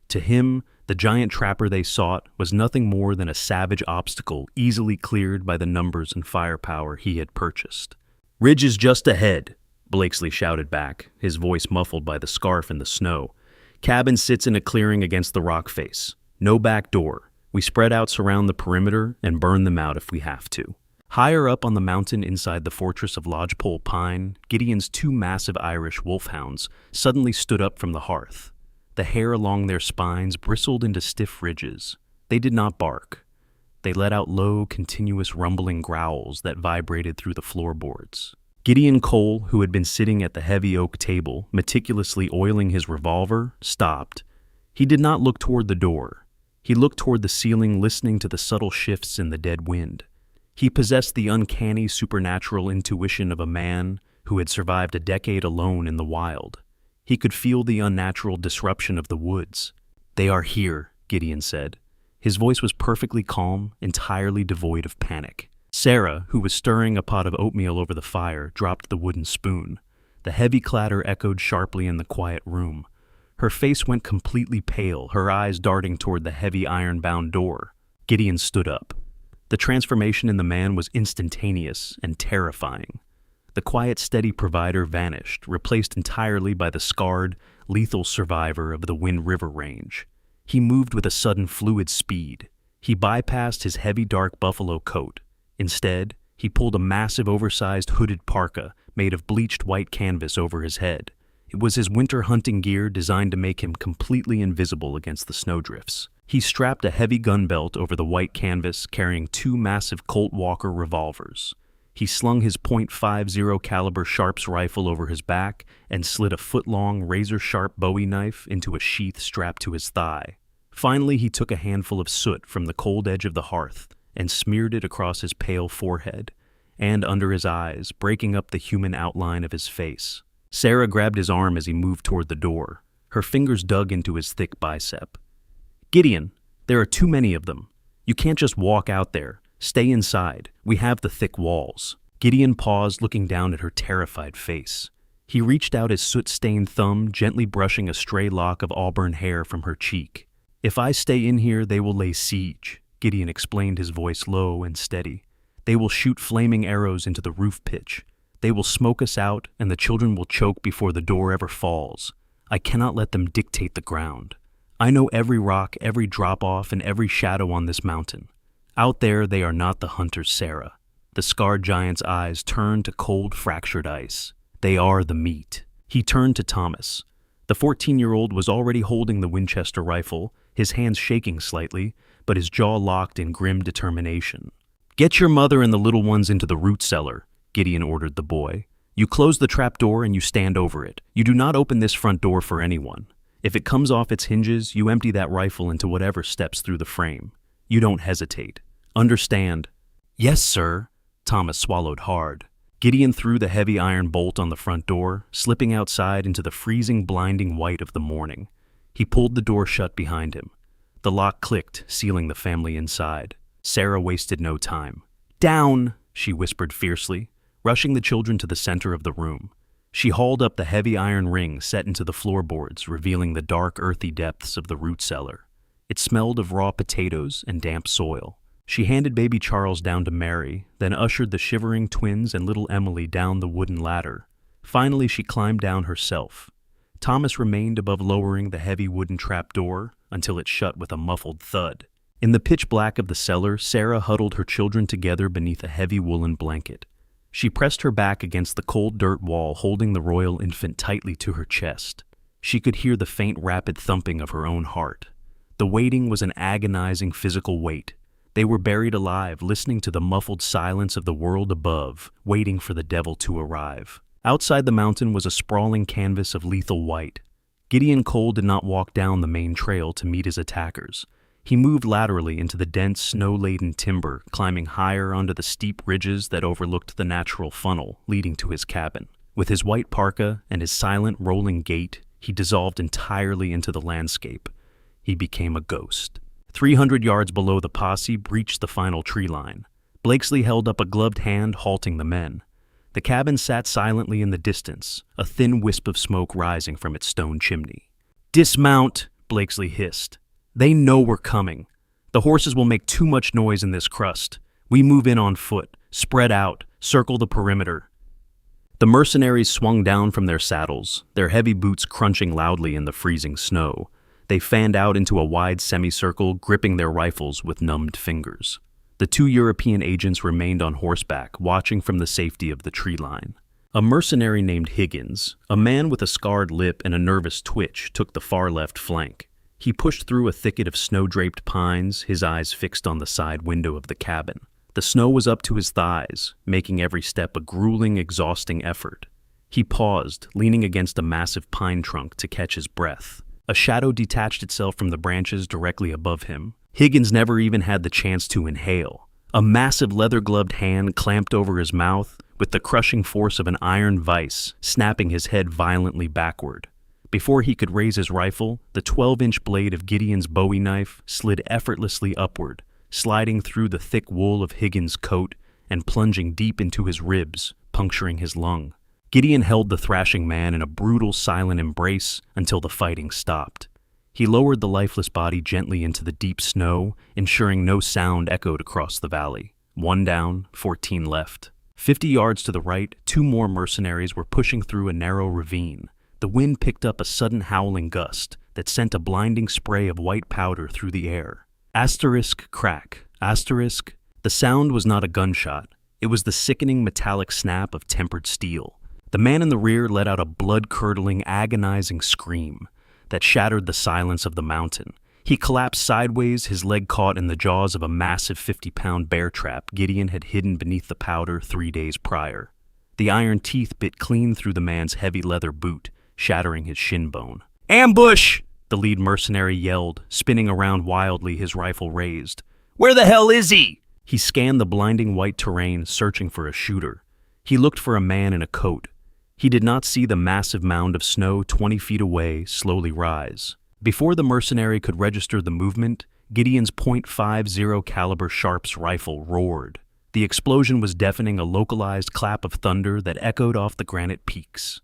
To him, the giant trapper they sought was nothing more than a savage obstacle easily cleared by the numbers and firepower he had purchased. "Ridge is just ahead," Blakesley shouted back, his voice muffled by the scarf and the snow. "Cabin sits in a clearing against the rock face. No back door. We spread out, surround the perimeter, and burn them out if we have to." Higher up on the mountain inside the fortress of Lodgepole Pine, Gideon's 2 massive Irish wolfhounds suddenly stood up from the hearth. The hair along their spines bristled into stiff ridges. They did not bark. They let out low, continuous rumbling growls that vibrated through the floorboards. Gideon Cole, who had been sitting at the heavy oak table, meticulously oiling his revolver, stopped. He did not look toward the door. He looked toward the ceiling, listening to the subtle shifts in the dead wind. He possessed the uncanny supernatural intuition of a man who had survived a decade alone in the wild. He could feel the unnatural disruption of the woods. "They are here," Gideon said. His voice was perfectly calm, entirely devoid of panic. Sarah, who was stirring a pot of oatmeal over the fire, dropped the wooden spoon. The heavy clatter echoed sharply in the quiet room. Her face went completely pale, her eyes darting toward the heavy iron-bound door. Gideon stood up. The transformation in the man was instantaneous and terrifying. The quiet, steady provider vanished, replaced entirely by the scarred, lethal survivor of the Wind River Range. He moved with a sudden fluid speed. He bypassed his heavy dark buffalo coat. Instead, he pulled a massive oversized hooded parka made of bleached white canvas over his head. It was his winter hunting gear designed to make him completely invisible against the snowdrifts. He strapped a heavy gun belt over the white canvas, carrying 2 massive Colt Walker revolvers. He slung his .50 caliber Sharps rifle over his back and slid a foot-long, razor-sharp Bowie knife into a sheath strapped to his thigh. Finally, he took a handful of soot from the cold edge of the hearth and smeared it across his pale forehead and under his eyes, breaking up the human outline of his face. Sarah grabbed his arm as he moved toward the door. Her fingers dug into his thick bicep. "Gideon, there are too many of them. You can't just walk out there. Stay inside. We have the thick walls." Gideon paused, looking down at her terrified face. He reached out his soot-stained thumb, gently brushing a stray lock of auburn hair from her cheek. "If I stay in here, they will lay siege," Gideon explained, his voice low and steady. "They will shoot flaming arrows into the roof pitch. They will smoke us out, and the children will choke before the door ever falls. I cannot let them dictate the ground. I know every rock, every drop-off, and every shadow on this mountain. Out there, they are not the hunters, Sarah." The scarred giant's eyes turned to cold, fractured ice. "They are the meat." He turned to Thomas. The 14-year-old was already holding the Winchester rifle, his hands shaking slightly, but his jaw locked in grim determination. "Get your mother and the little ones into the root cellar," Gideon ordered the boy. "You close the trap door and you stand over it. You do not open this front door for anyone. If it comes off its hinges, you empty that rifle into whatever steps through the frame. You don't hesitate. Understand?" "Yes, sir." Thomas swallowed hard. Gideon threw the heavy iron bolt on the front door, slipping outside into the freezing, blinding white of the morning. He pulled the door shut behind him. The lock clicked, sealing the family inside. Sarah wasted no time. "Down!" she whispered fiercely, rushing the children to the center of the room. She hauled up the heavy iron ring set into the floorboards, revealing the dark, earthy depths of the root cellar. It smelled of raw potatoes and damp soil. She handed baby Charles down to Mary, then ushered the shivering twins and little Emily down the wooden ladder. Finally, she climbed down herself. Thomas remained above, lowering the heavy wooden trapdoor until it shut with a muffled thud. In the pitch black of the cellar, Sarah huddled her children together beneath a heavy woolen blanket. She pressed her back against the cold dirt wall, holding the royal infant tightly to her chest. She could hear the faint, rapid thumping of her own heart. The waiting was an agonizing physical wait. They were buried alive, listening to the muffled silence of the world above, waiting for the devil to arrive. Outside the mountain was a sprawling canvas of lethal white. Gideon Cole did not walk down the main trail to meet his attackers. He moved laterally into the dense, snow-laden timber, climbing higher onto the steep ridges that overlooked the natural funnel leading to his cabin. With his white parka and his silent, rolling gait, he dissolved entirely into the landscape. He became a ghost. 300 yards below, the posse breached the final tree line. Blakesley held up a gloved hand, halting the men. The cabin sat silently in the distance, a thin wisp of smoke rising from its stone chimney. "Dismount," Blakesley hissed. "They know we're coming. The horses will make too much noise in this crust. We move in on foot, spread out, circle the perimeter." The mercenaries swung down from their saddles, their heavy boots crunching loudly in the freezing snow. They fanned out into a wide semicircle, gripping their rifles with numbed fingers. The 2 European agents remained on horseback, watching from the safety of the tree line. A mercenary named Higgins, a man with a scarred lip and a nervous twitch, took the far left flank. He pushed through a thicket of snow-draped pines, his eyes fixed on the side window of the cabin. The snow was up to his thighs, making every step a grueling, exhausting effort. He paused, leaning against a massive pine trunk to catch his breath. A shadow detached itself from the branches directly above him. Higgins never even had the chance to inhale. A massive leather-gloved hand clamped over his mouth, with the crushing force of an iron vice, snapping his head violently backward. Before he could raise his rifle, the 12-inch blade of Gideon's Bowie knife slid effortlessly upward, sliding through the thick wool of Higgins' coat and plunging deep into his ribs, puncturing his lung. Gideon held the thrashing man in a brutal, silent embrace until the fighting stopped. He lowered the lifeless body gently into the deep snow, ensuring no sound echoed across the valley. 1 down, 14 left. 50 yards to the right, 2 more mercenaries were pushing through a narrow ravine. The wind picked up a sudden howling gust that sent a blinding spray of white powder through the air. Asterisk crack. Asterisk. The sound was not a gunshot. It was the sickening metallic snap of tempered steel. The man in the rear let out a blood-curdling, agonizing scream that shattered the silence of the mountain. He collapsed sideways, his leg caught in the jaws of a massive 50-pound bear trap Gideon had hidden beneath the powder 3 days prior. The iron teeth bit clean through the man's heavy leather boot, shattering his shin bone. "Ambush!" the lead mercenary yelled, spinning around wildly, his rifle raised. "Where the hell is he?" He scanned the blinding white terrain, searching for a shooter. He looked for a man in a coat. He did not see the massive mound of snow 20 feet away slowly rise. Before the mercenary could register the movement, Gideon's .50 caliber Sharps rifle roared. The explosion was deafening, a localized clap of thunder that echoed off the granite peaks.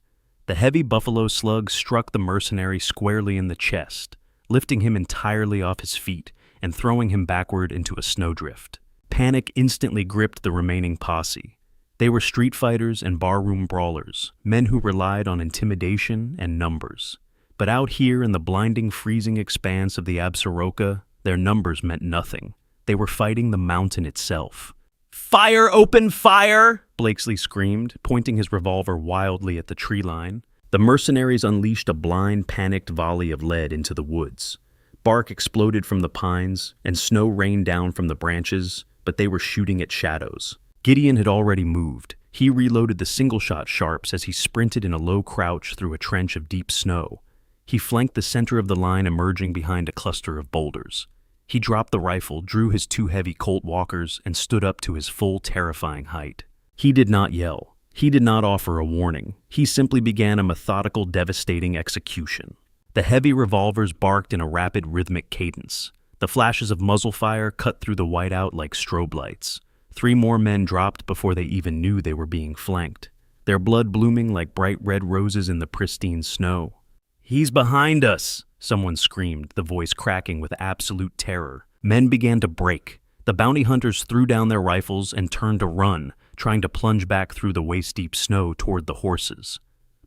The heavy buffalo slug struck the mercenary squarely in the chest, lifting him entirely off his feet and throwing him backward into a snowdrift. Panic instantly gripped the remaining posse. They were street fighters and barroom brawlers, men who relied on intimidation and numbers. But out here in the blinding, freezing expanse of the Absaroka, their numbers meant nothing. They were fighting the mountain itself. "Fire! Open fire!" Blakesley screamed, pointing his revolver wildly at the tree line. The mercenaries unleashed a blind, panicked volley of lead into the woods. Bark exploded from the pines, and snow rained down from the branches, but they were shooting at shadows. Gideon had already moved. He reloaded the single-shot Sharps as he sprinted in a low crouch through a trench of deep snow. He flanked the center of the line, emerging behind a cluster of boulders. He dropped the rifle, drew his 2 heavy Colt Walkers, and stood up to his full, terrifying height. He did not yell. He did not offer a warning. He simply began a methodical, devastating execution. The heavy revolvers barked in a rapid, rhythmic cadence. The flashes of muzzle fire cut through the whiteout like strobe lights. 3 more men dropped before they even knew they were being flanked, their blood blooming like bright red roses in the pristine snow. "He's behind us!" someone screamed, the voice cracking with absolute terror. Men began to break. The bounty hunters threw down their rifles and turned to run, trying to plunge back through the waist-deep snow toward the horses.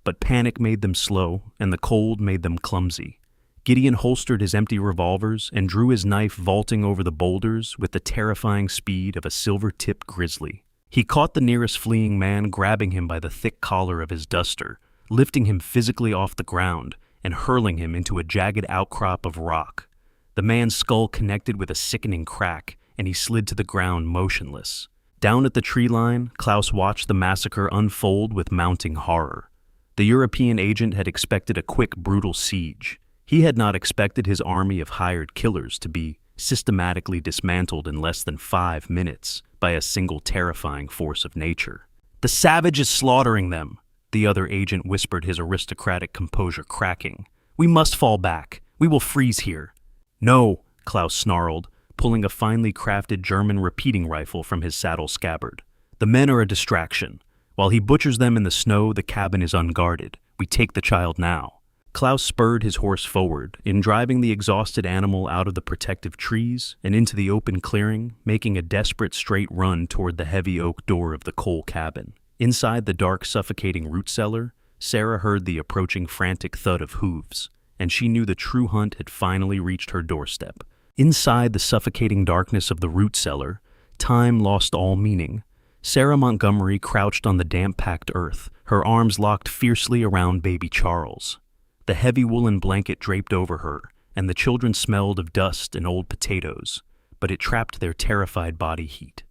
But panic made them slow, and the cold made them clumsy. Gideon holstered his empty revolvers and drew his knife, vaulting over the boulders with the terrifying speed of a silver-tipped grizzly. He caught the nearest fleeing man, grabbing him by the thick collar of his duster, lifting him physically off the ground and hurling him into a jagged outcrop of rock. The man's skull connected with a sickening crack, and he slid to the ground motionless. Down at the tree line, Klaus watched the massacre unfold with mounting horror. The European agent had expected a quick, brutal siege. He had not expected his army of hired killers to be systematically dismantled in less than 5 minutes by a single terrifying force of nature. "The savage is slaughtering them," the other agent whispered, his aristocratic composure cracking. "We must fall back. We will freeze here." "No," Klaus snarled, pulling a finely crafted German repeating rifle from his saddle scabbard. "The men are a distraction. While he butchers them in the snow, the cabin is unguarded. We take the child now." Klaus spurred his horse forward, in driving the exhausted animal out of the protective trees and into the open clearing, making a desperate straight run toward the heavy oak door of the coal cabin. Inside the dark, suffocating root cellar, Sarah heard the approaching frantic thud of hooves, and she knew the true hunt had finally reached her doorstep. Inside the suffocating darkness of the root cellar, time lost all meaning. Sarah Montgomery crouched on the damp-packed earth, her arms locked fiercely around baby Charles. The heavy woolen blanket draped over her, and the children smelled of dust and old potatoes, but it trapped their terrified body heat.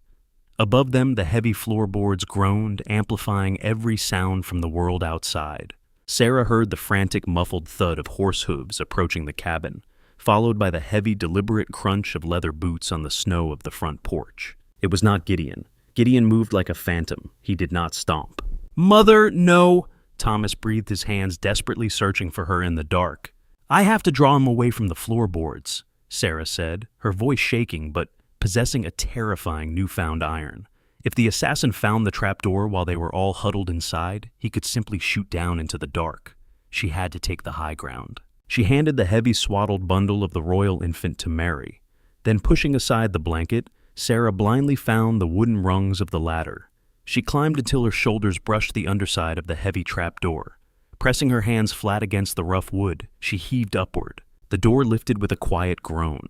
Above them, the heavy floorboards groaned, amplifying every sound from the world outside. Sarah heard the frantic, muffled thud of horse hooves approaching the cabin, followed by the heavy, deliberate crunch of leather boots on the snow of the front porch. It was not Gideon. Gideon moved like a phantom. He did not stomp. "Mother, no!" Thomas breathed, his hands desperately searching for her in the dark. "I have to draw him away from the floorboards," Sarah said, her voice shaking but possessing a terrifying newfound iron. If the assassin found the trapdoor while they were all huddled inside, he could simply shoot down into the dark. She had to take the high ground. She handed the heavy swaddled bundle of the royal infant to Mary. Then, pushing aside the blanket, Sarah blindly found the wooden rungs of the ladder. She climbed until her shoulders brushed the underside of the heavy trapdoor. Pressing her hands flat against the rough wood, she heaved upward. The door lifted with a quiet groan.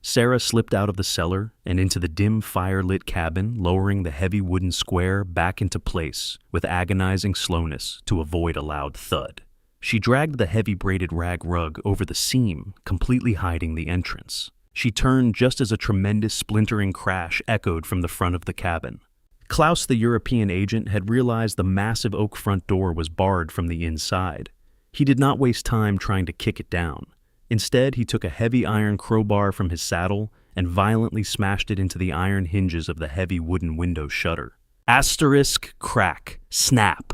Sarah slipped out of the cellar and into the dim fire-lit cabin, lowering the heavy wooden square back into place with agonizing slowness to avoid a loud thud. She dragged the heavy braided rag rug over the seam, completely hiding the entrance. She turned just as a tremendous splintering crash echoed from the front of the cabin. Klaus, the European agent, had realized the massive oak front door was barred from the inside. He did not waste time trying to kick it down. Instead, he took a heavy iron crowbar from his saddle and violently smashed it into the iron hinges of the heavy wooden window shutter. Asterisk, crack, snap.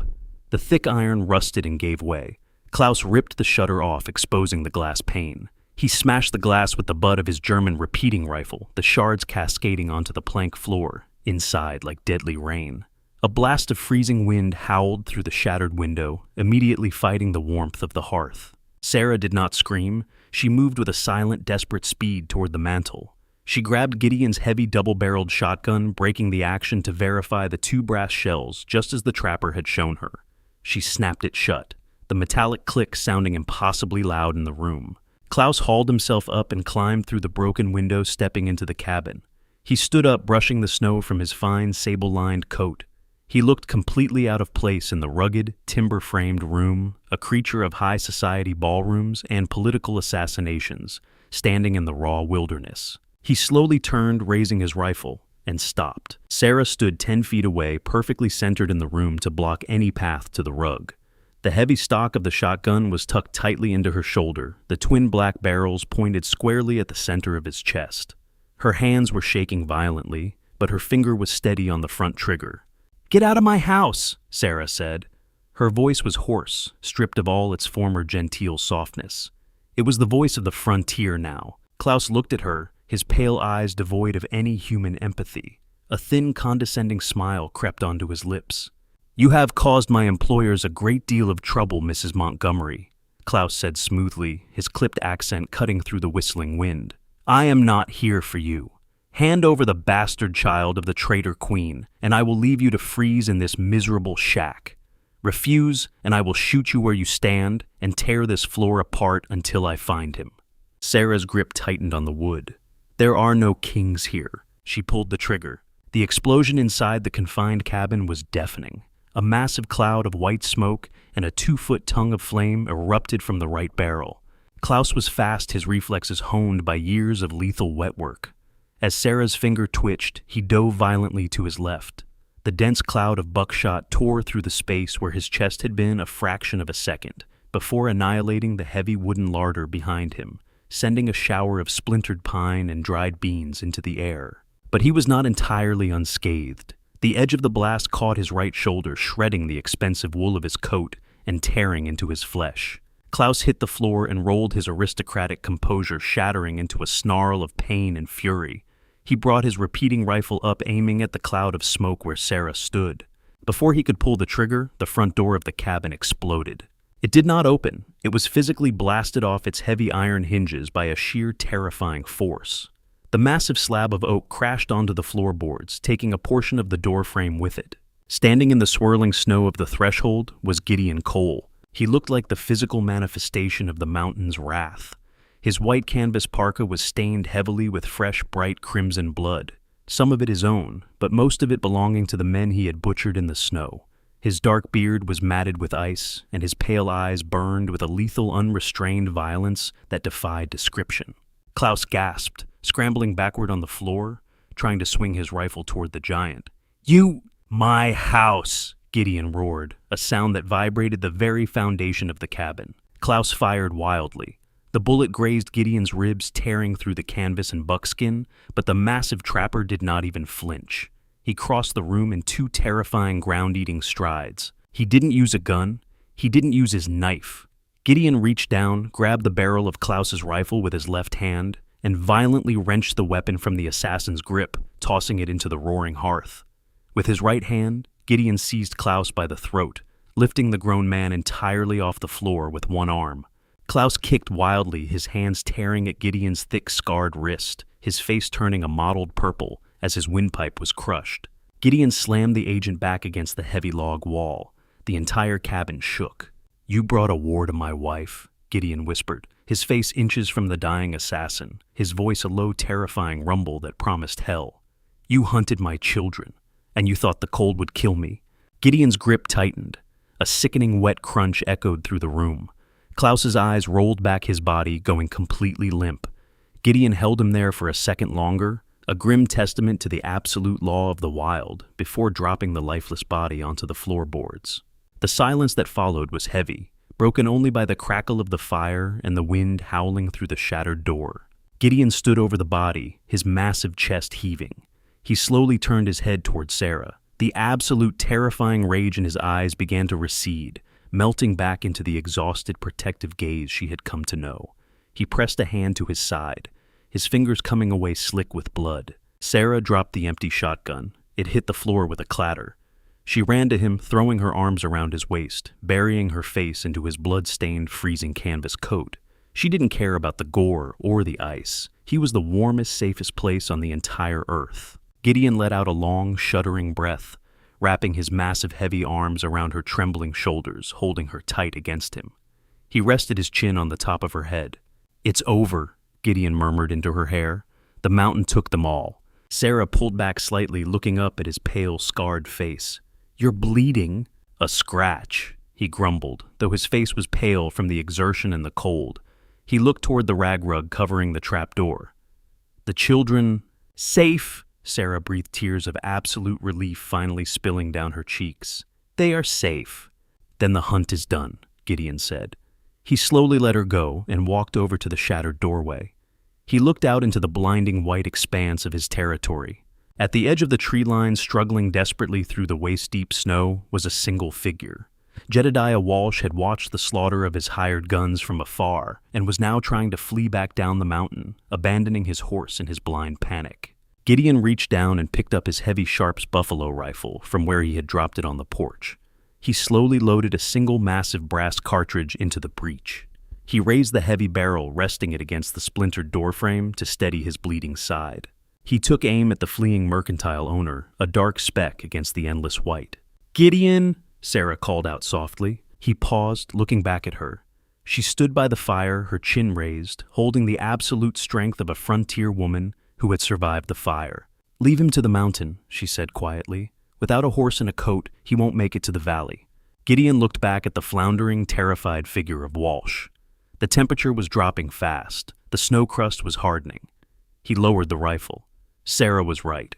The thick iron rusted and gave way. Klaus ripped the shutter off, exposing the glass pane. He smashed the glass with the butt of his German repeating rifle, the shards cascading onto the plank floor, inside like deadly rain. A blast of freezing wind howled through the shattered window, immediately fighting the warmth of the hearth. Sarah did not scream. She moved with a silent, desperate speed toward the mantel. She grabbed Gideon's heavy double-barreled shotgun, breaking the action to verify the 2 brass shells, just as the trapper had shown her. She snapped it shut, the metallic click sounding impossibly loud in the room. Klaus hauled himself up and climbed through the broken window, stepping into the cabin. He stood up, brushing the snow from his fine, sable-lined coat. He looked completely out of place in the rugged, timber-framed room, a creature of high society ballrooms and political assassinations, standing in the raw wilderness. He slowly turned, raising his rifle, and stopped. Sarah stood 10 feet away, perfectly centered in the room to block any path to the rug. The heavy stock of the shotgun was tucked tightly into her shoulder, the twin black barrels pointed squarely at the center of his chest. Her hands were shaking violently, but her finger was steady on the front trigger. "Get out of my house," Sarah said. Her voice was hoarse, stripped of all its former genteel softness. It was the voice of the frontier now. Klaus looked at her, his pale eyes devoid of any human empathy. A thin, condescending smile crept onto his lips. "You have caused my employers a great deal of trouble, Mrs. Montgomery," Klaus said smoothly, his clipped accent cutting through the whistling wind. "I am not here for you. Hand over the bastard child of the traitor queen, and I will leave you to freeze in this miserable shack. Refuse, and I will shoot you where you stand and tear this floor apart until I find him." Sarah's grip tightened on the wood. "There are no kings here." She pulled the trigger. The explosion inside the confined cabin was deafening. A massive cloud of white smoke and a 2-foot tongue of flame erupted from the right barrel. Klaus was fast, his reflexes honed by years of lethal wet work. As Sarah's finger twitched, he dove violently to his left. The dense cloud of buckshot tore through the space where his chest had been a fraction of a second, before annihilating the heavy wooden larder behind him, sending a shower of splintered pine and dried beans into the air. But he was not entirely unscathed. The edge of the blast caught his right shoulder, shredding the expensive wool of his coat and tearing into his flesh. Klaus hit the floor and rolled his aristocratic composure, shattering into a snarl of pain and fury. He brought his repeating rifle up, aiming at the cloud of smoke where Sarah stood. Before he could pull the trigger, the front door of the cabin exploded. It did not open. It was physically blasted off its heavy iron hinges by a sheer terrifying force. The massive slab of oak crashed onto the floorboards, taking a portion of the door frame with it. Standing in the swirling snow of the threshold was Gideon Cole. He looked like the physical manifestation of the mountain's wrath. His white canvas parka was stained heavily with fresh, bright crimson blood, some of it his own, but most of it belonging to the men he had butchered in the snow. His dark beard was matted with ice, and his pale eyes burned with a lethal, unrestrained violence that defied description. Klaus gasped, scrambling backward on the floor, trying to swing his rifle toward the giant. "You—" "My house!" Gideon roared, a sound that vibrated the very foundation of the cabin. Klaus fired wildly. The bullet grazed Gideon's ribs, tearing through the canvas and buckskin, but the massive trapper did not even flinch. He crossed the room in 2 terrifying ground-eating strides. He didn't use a gun. He didn't use his knife. Gideon reached down, grabbed the barrel of Klaus's rifle with his left hand, and violently wrenched the weapon from the assassin's grip, tossing it into the roaring hearth. With his right hand, Gideon seized Klaus by the throat, lifting the grown man entirely off the floor with one arm. Klaus kicked wildly, his hands tearing at Gideon's thick, scarred wrist, his face turning a mottled purple as his windpipe was crushed. Gideon slammed the agent back against the heavy log wall. The entire cabin shook. "You brought a war to my wife," Gideon whispered, his face inches from the dying assassin, his voice a low, terrifying rumble that promised hell. "You hunted my children, and you thought the cold would kill me." Gideon's grip tightened. A sickening wet crunch echoed through the room. Klaus's eyes rolled back his body, going completely limp. Gideon held him there for a second longer, a grim testament to the absolute law of the wild, before dropping the lifeless body onto the floorboards. The silence that followed was heavy, broken only by the crackle of the fire and the wind howling through the shattered door. Gideon stood over the body, his massive chest heaving. He slowly turned his head toward Sarah. The absolute terrifying rage in his eyes began to recede, melting back into the exhausted, protective gaze she had come to know. He pressed a hand to his side, his fingers coming away slick with blood. Sarah dropped the empty shotgun. It hit the floor with a clatter. She ran to him, throwing her arms around his waist, burying her face into his blood-stained, freezing canvas coat. She didn't care about the gore or the ice. He was the warmest, safest place on the entire earth. Gideon let out a long, shuddering breath, wrapping his massive, heavy arms around her trembling shoulders, holding her tight against him. He rested his chin on the top of her head. "It's over," Gideon murmured into her hair. "The mountain took them all." Sarah pulled back slightly, looking up at his pale, scarred face. "You're bleeding." "A scratch," he grumbled, though his face was pale from the exertion and the cold. He looked toward the rag rug covering the trapdoor. "The children safe?" Sarah breathed, tears of absolute relief finally spilling down her cheeks. "They are safe." "Then the hunt is done," Gideon said. He slowly let her go and walked over to the shattered doorway. He looked out into the blinding white expanse of his territory. At the edge of the tree line, struggling desperately through the waist-deep snow, was a single figure. Jedediah Walsh had watched the slaughter of his hired guns from afar and was now trying to flee back down the mountain, abandoning his horse in his blind panic. Gideon reached down and picked up his heavy Sharps buffalo rifle from where he had dropped it on the porch. He slowly loaded a single massive brass cartridge into the breech. He raised the heavy barrel, resting it against the splintered doorframe to steady his bleeding side. He took aim at the fleeing mercantile owner, a dark speck against the endless white. "Gideon!" Sarah called out softly. He paused, looking back at her. She stood by the fire, her chin raised, holding the absolute strength of a frontier woman who had survived the fire. "Leave him to the mountain," she said quietly. "Without a horse and a coat, he won't make it to the valley." Gideon looked back at the floundering, terrified figure of Walsh. The temperature was dropping fast. The snow crust was hardening. He lowered the rifle. Sarah was right.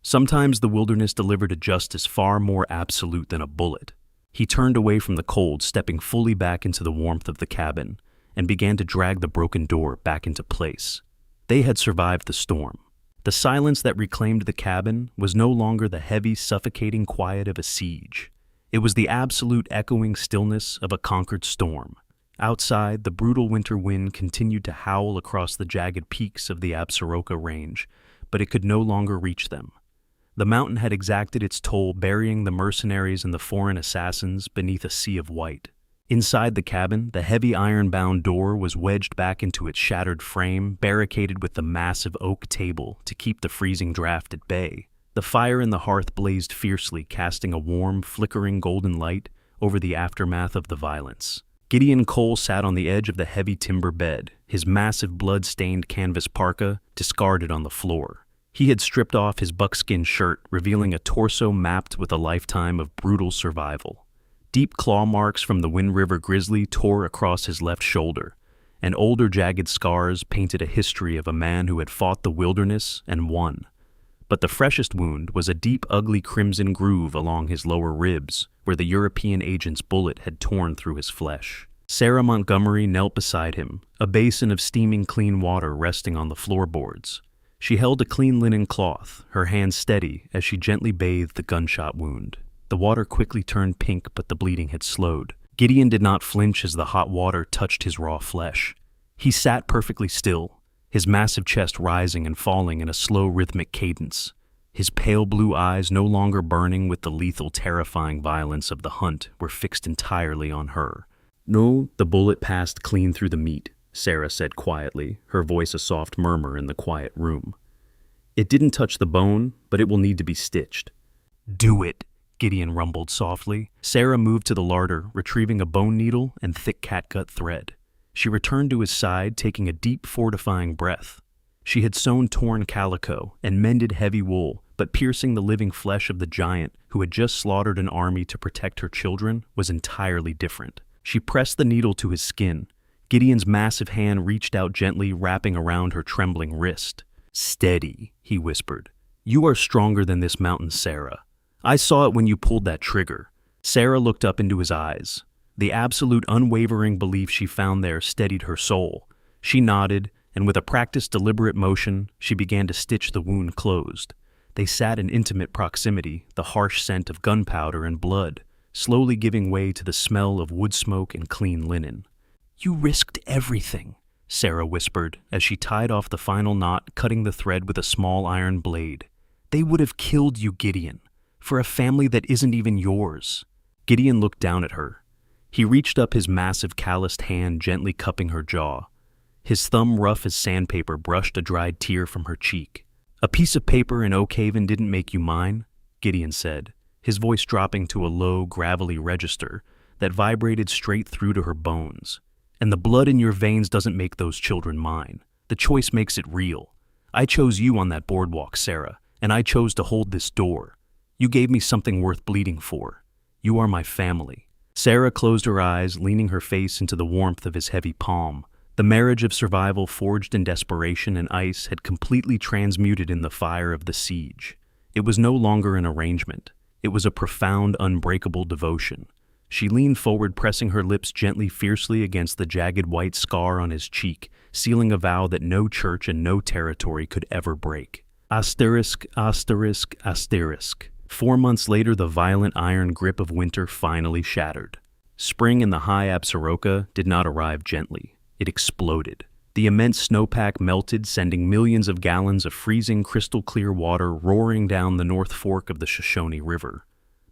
Sometimes the wilderness delivered a justice far more absolute than a bullet. He turned away from the cold, stepping fully back into the warmth of the cabin, and began to drag the broken door back into place. They had survived the storm. The silence that reclaimed the cabin was no longer the heavy, suffocating quiet of a siege. It was the absolute echoing stillness of a conquered storm. Outside, the brutal winter wind continued to howl across the jagged peaks of the Absaroka range, but it could no longer reach them. The mountain had exacted its toll, burying the mercenaries and the foreign assassins beneath a sea of white. Inside the cabin, the heavy iron-bound door was wedged back into its shattered frame, barricaded with the massive oak table to keep the freezing draft at bay. The fire in the hearth blazed fiercely, casting a warm, flickering golden light over the aftermath of the violence. Gideon Cole sat on the edge of the heavy timber bed, his massive blood-stained canvas parka discarded on the floor. He had stripped off his buckskin shirt, revealing a torso mapped with a lifetime of brutal survival. Deep claw marks from the Wind River grizzly tore across his left shoulder, and older jagged scars painted a history of a man who had fought the wilderness and won. But the freshest wound was a deep, ugly crimson groove along his lower ribs, where the European agent's bullet had torn through his flesh. Sarah Montgomery knelt beside him, a basin of steaming clean water resting on the floorboards. She held a clean linen cloth, her hands steady as she gently bathed the gunshot wound. The water quickly turned pink, but the bleeding had slowed. Gideon did not flinch as the hot water touched his raw flesh. He sat perfectly still, his massive chest rising and falling in a slow rhythmic cadence. His pale blue eyes, no longer burning with the lethal, terrifying violence of the hunt, were fixed entirely on her. "No, the bullet passed clean through the meat," Sarah said quietly, her voice a soft murmur in the quiet room. "It didn't touch the bone, but it will need to be stitched." "Do it," Gideon rumbled softly. Sarah moved to the larder, retrieving a bone needle and thick catgut thread. She returned to his side, taking a deep, fortifying breath. She had sewn torn calico and mended heavy wool, but piercing the living flesh of the giant who had just slaughtered an army to protect her children was entirely different. She pressed the needle to his skin. Gideon's massive hand reached out gently, wrapping around her trembling wrist. "Steady," he whispered. "You are stronger than this mountain, Sarah. I saw it when you pulled that trigger." Sarah looked up into his eyes. The absolute unwavering belief she found there steadied her soul. She nodded, and with a practiced, deliberate motion, she began to stitch the wound closed. They sat in intimate proximity, the harsh scent of gunpowder and blood, slowly giving way to the smell of wood smoke and clean linen. "You risked everything," Sarah whispered as she tied off the final knot, cutting the thread with a small iron blade. "They would have killed you, Gideon, for a family that isn't even yours." Gideon looked down at her. He reached up his massive calloused hand, gently cupping her jaw. His thumb, rough as sandpaper, brushed a dried tear from her cheek. "A piece of paper in Oakhaven didn't make you mine," Gideon said, his voice dropping to a low, gravelly register that vibrated straight through to her bones. "And the blood in your veins doesn't make those children mine. The choice makes it real. I chose you on that boardwalk, Sarah, and I chose to hold this door. You gave me something worth bleeding for. You are my family." Sarah closed her eyes, leaning her face into the warmth of his heavy palm. The marriage of survival forged in desperation and ice had completely transmuted in the fire of the siege. It was no longer an arrangement. It was a profound, unbreakable devotion. She leaned forward, pressing her lips gently, fiercely against the jagged white scar on his cheek, sealing a vow that no church and no territory could ever break. Asterisk, asterisk, asterisk. 4 months later, the violent iron grip of winter finally shattered. Spring in the high Absaroka did not arrive gently. It exploded. The immense snowpack melted, sending millions of gallons of freezing, crystal-clear water roaring down the North Fork of the Shoshone River.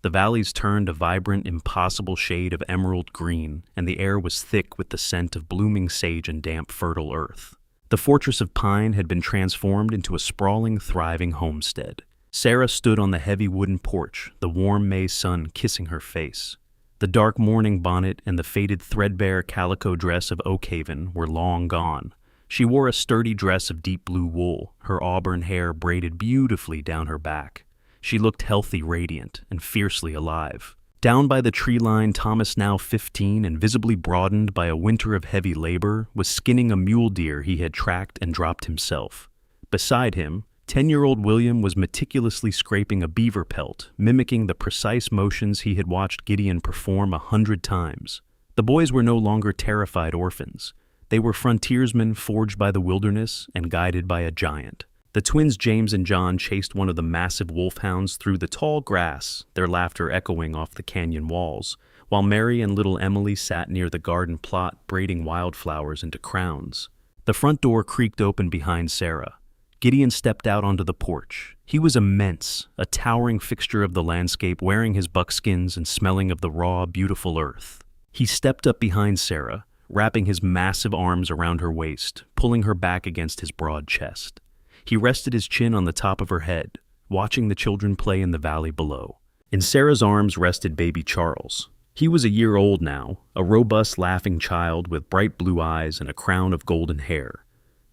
The valleys turned a vibrant, impossible shade of emerald green, and the air was thick with the scent of blooming sage and damp, fertile earth. The fortress of pine had been transformed into a sprawling, thriving homestead. Sarah stood on the heavy wooden porch, the warm May sun kissing her face. The dark mourning bonnet and the faded threadbare calico dress of Oakhaven were long gone. She wore a sturdy dress of deep blue wool, her auburn hair braided beautifully down her back. She looked healthy, radiant, and fiercely alive. Down by the tree line, Thomas, now 15 and visibly broadened by a winter of heavy labor, was skinning a mule deer he had tracked and dropped himself. Beside him, 10-year-old William was meticulously scraping a beaver pelt, mimicking the precise motions he had watched Gideon perform 100 times. The boys were no longer terrified orphans. They were frontiersmen forged by the wilderness and guided by a giant. The twins James and John chased one of the massive wolfhounds through the tall grass, their laughter echoing off the canyon walls, while Mary and little Emily sat near the garden plot, braiding wildflowers into crowns. The front door creaked open behind Sarah. Gideon stepped out onto the porch. He was immense, a towering fixture of the landscape, wearing his buckskins and smelling of the raw, beautiful earth. He stepped up behind Sarah, wrapping his massive arms around her waist, pulling her back against his broad chest. He rested his chin on the top of her head, watching the children play in the valley below. In Sarah's arms rested baby Charles. He was a year old now, a robust, laughing child with bright blue eyes and a crown of golden hair.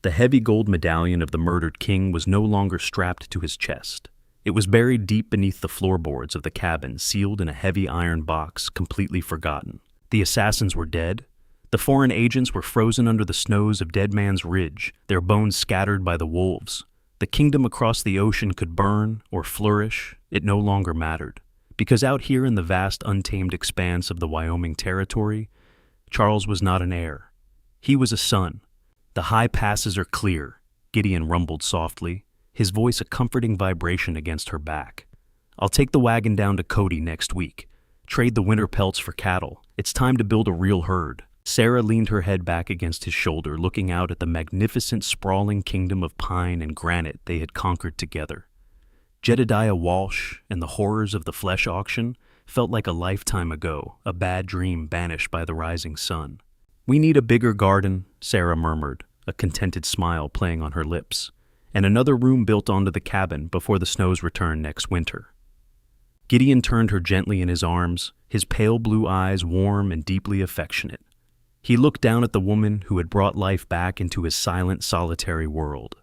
The heavy gold medallion of the murdered king was no longer strapped to his chest. It was buried deep beneath the floorboards of the cabin, sealed in a heavy iron box, completely forgotten. The assassins were dead. The foreign agents were frozen under the snows of Dead Man's Ridge, their bones scattered by the wolves. The kingdom across the ocean could burn or flourish. It no longer mattered. Because out here in the vast, untamed expanse of the Wyoming territory, Charles was not an heir. He was a son. The high passes are clear, Gideon rumbled softly, his voice a comforting vibration against her back. I'll take the wagon down to Cody next week. Trade the winter pelts for cattle. It's time to build a real herd. Sarah leaned her head back against his shoulder, looking out at the magnificent, sprawling kingdom of pine and granite they had conquered together. Jedediah Walsh and the horrors of the flesh auction felt like a lifetime ago, a bad dream banished by the rising sun. We need a bigger garden, Sarah murmured, a contented smile playing on her lips, and another room built onto the cabin before the snows return next winter. Gideon turned her gently in his arms, his pale blue eyes warm and deeply affectionate. He looked down at the woman who had brought life back into his silent, solitary world.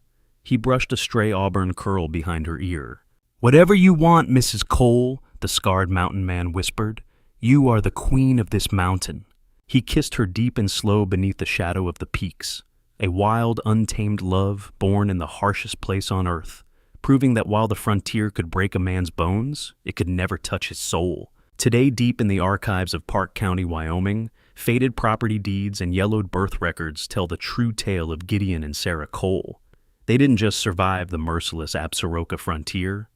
He brushed a stray auburn curl behind her ear. "Whatever you want, Mrs. Cole," the scarred mountain man whispered. "You are the queen of this mountain." He kissed her deep and slow beneath the shadow of the peaks, a wild, untamed love born in the harshest place on earth, proving that while the frontier could break a man's bones, it could never touch his soul. Today, deep in the archives of Park County, Wyoming, faded property deeds and yellowed birth records tell the true tale of Gideon and Sarah Cole. They didn't just survive the merciless Absaroka frontier,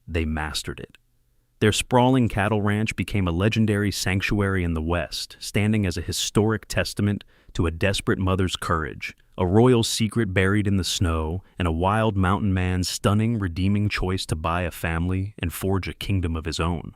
they mastered it. Their sprawling cattle ranch became a legendary sanctuary in the West, standing as a historic testament to a desperate mother's courage, a royal secret buried in the snow, and a wild mountain man's stunning, redeeming choice to buy a family and forge a kingdom of his own.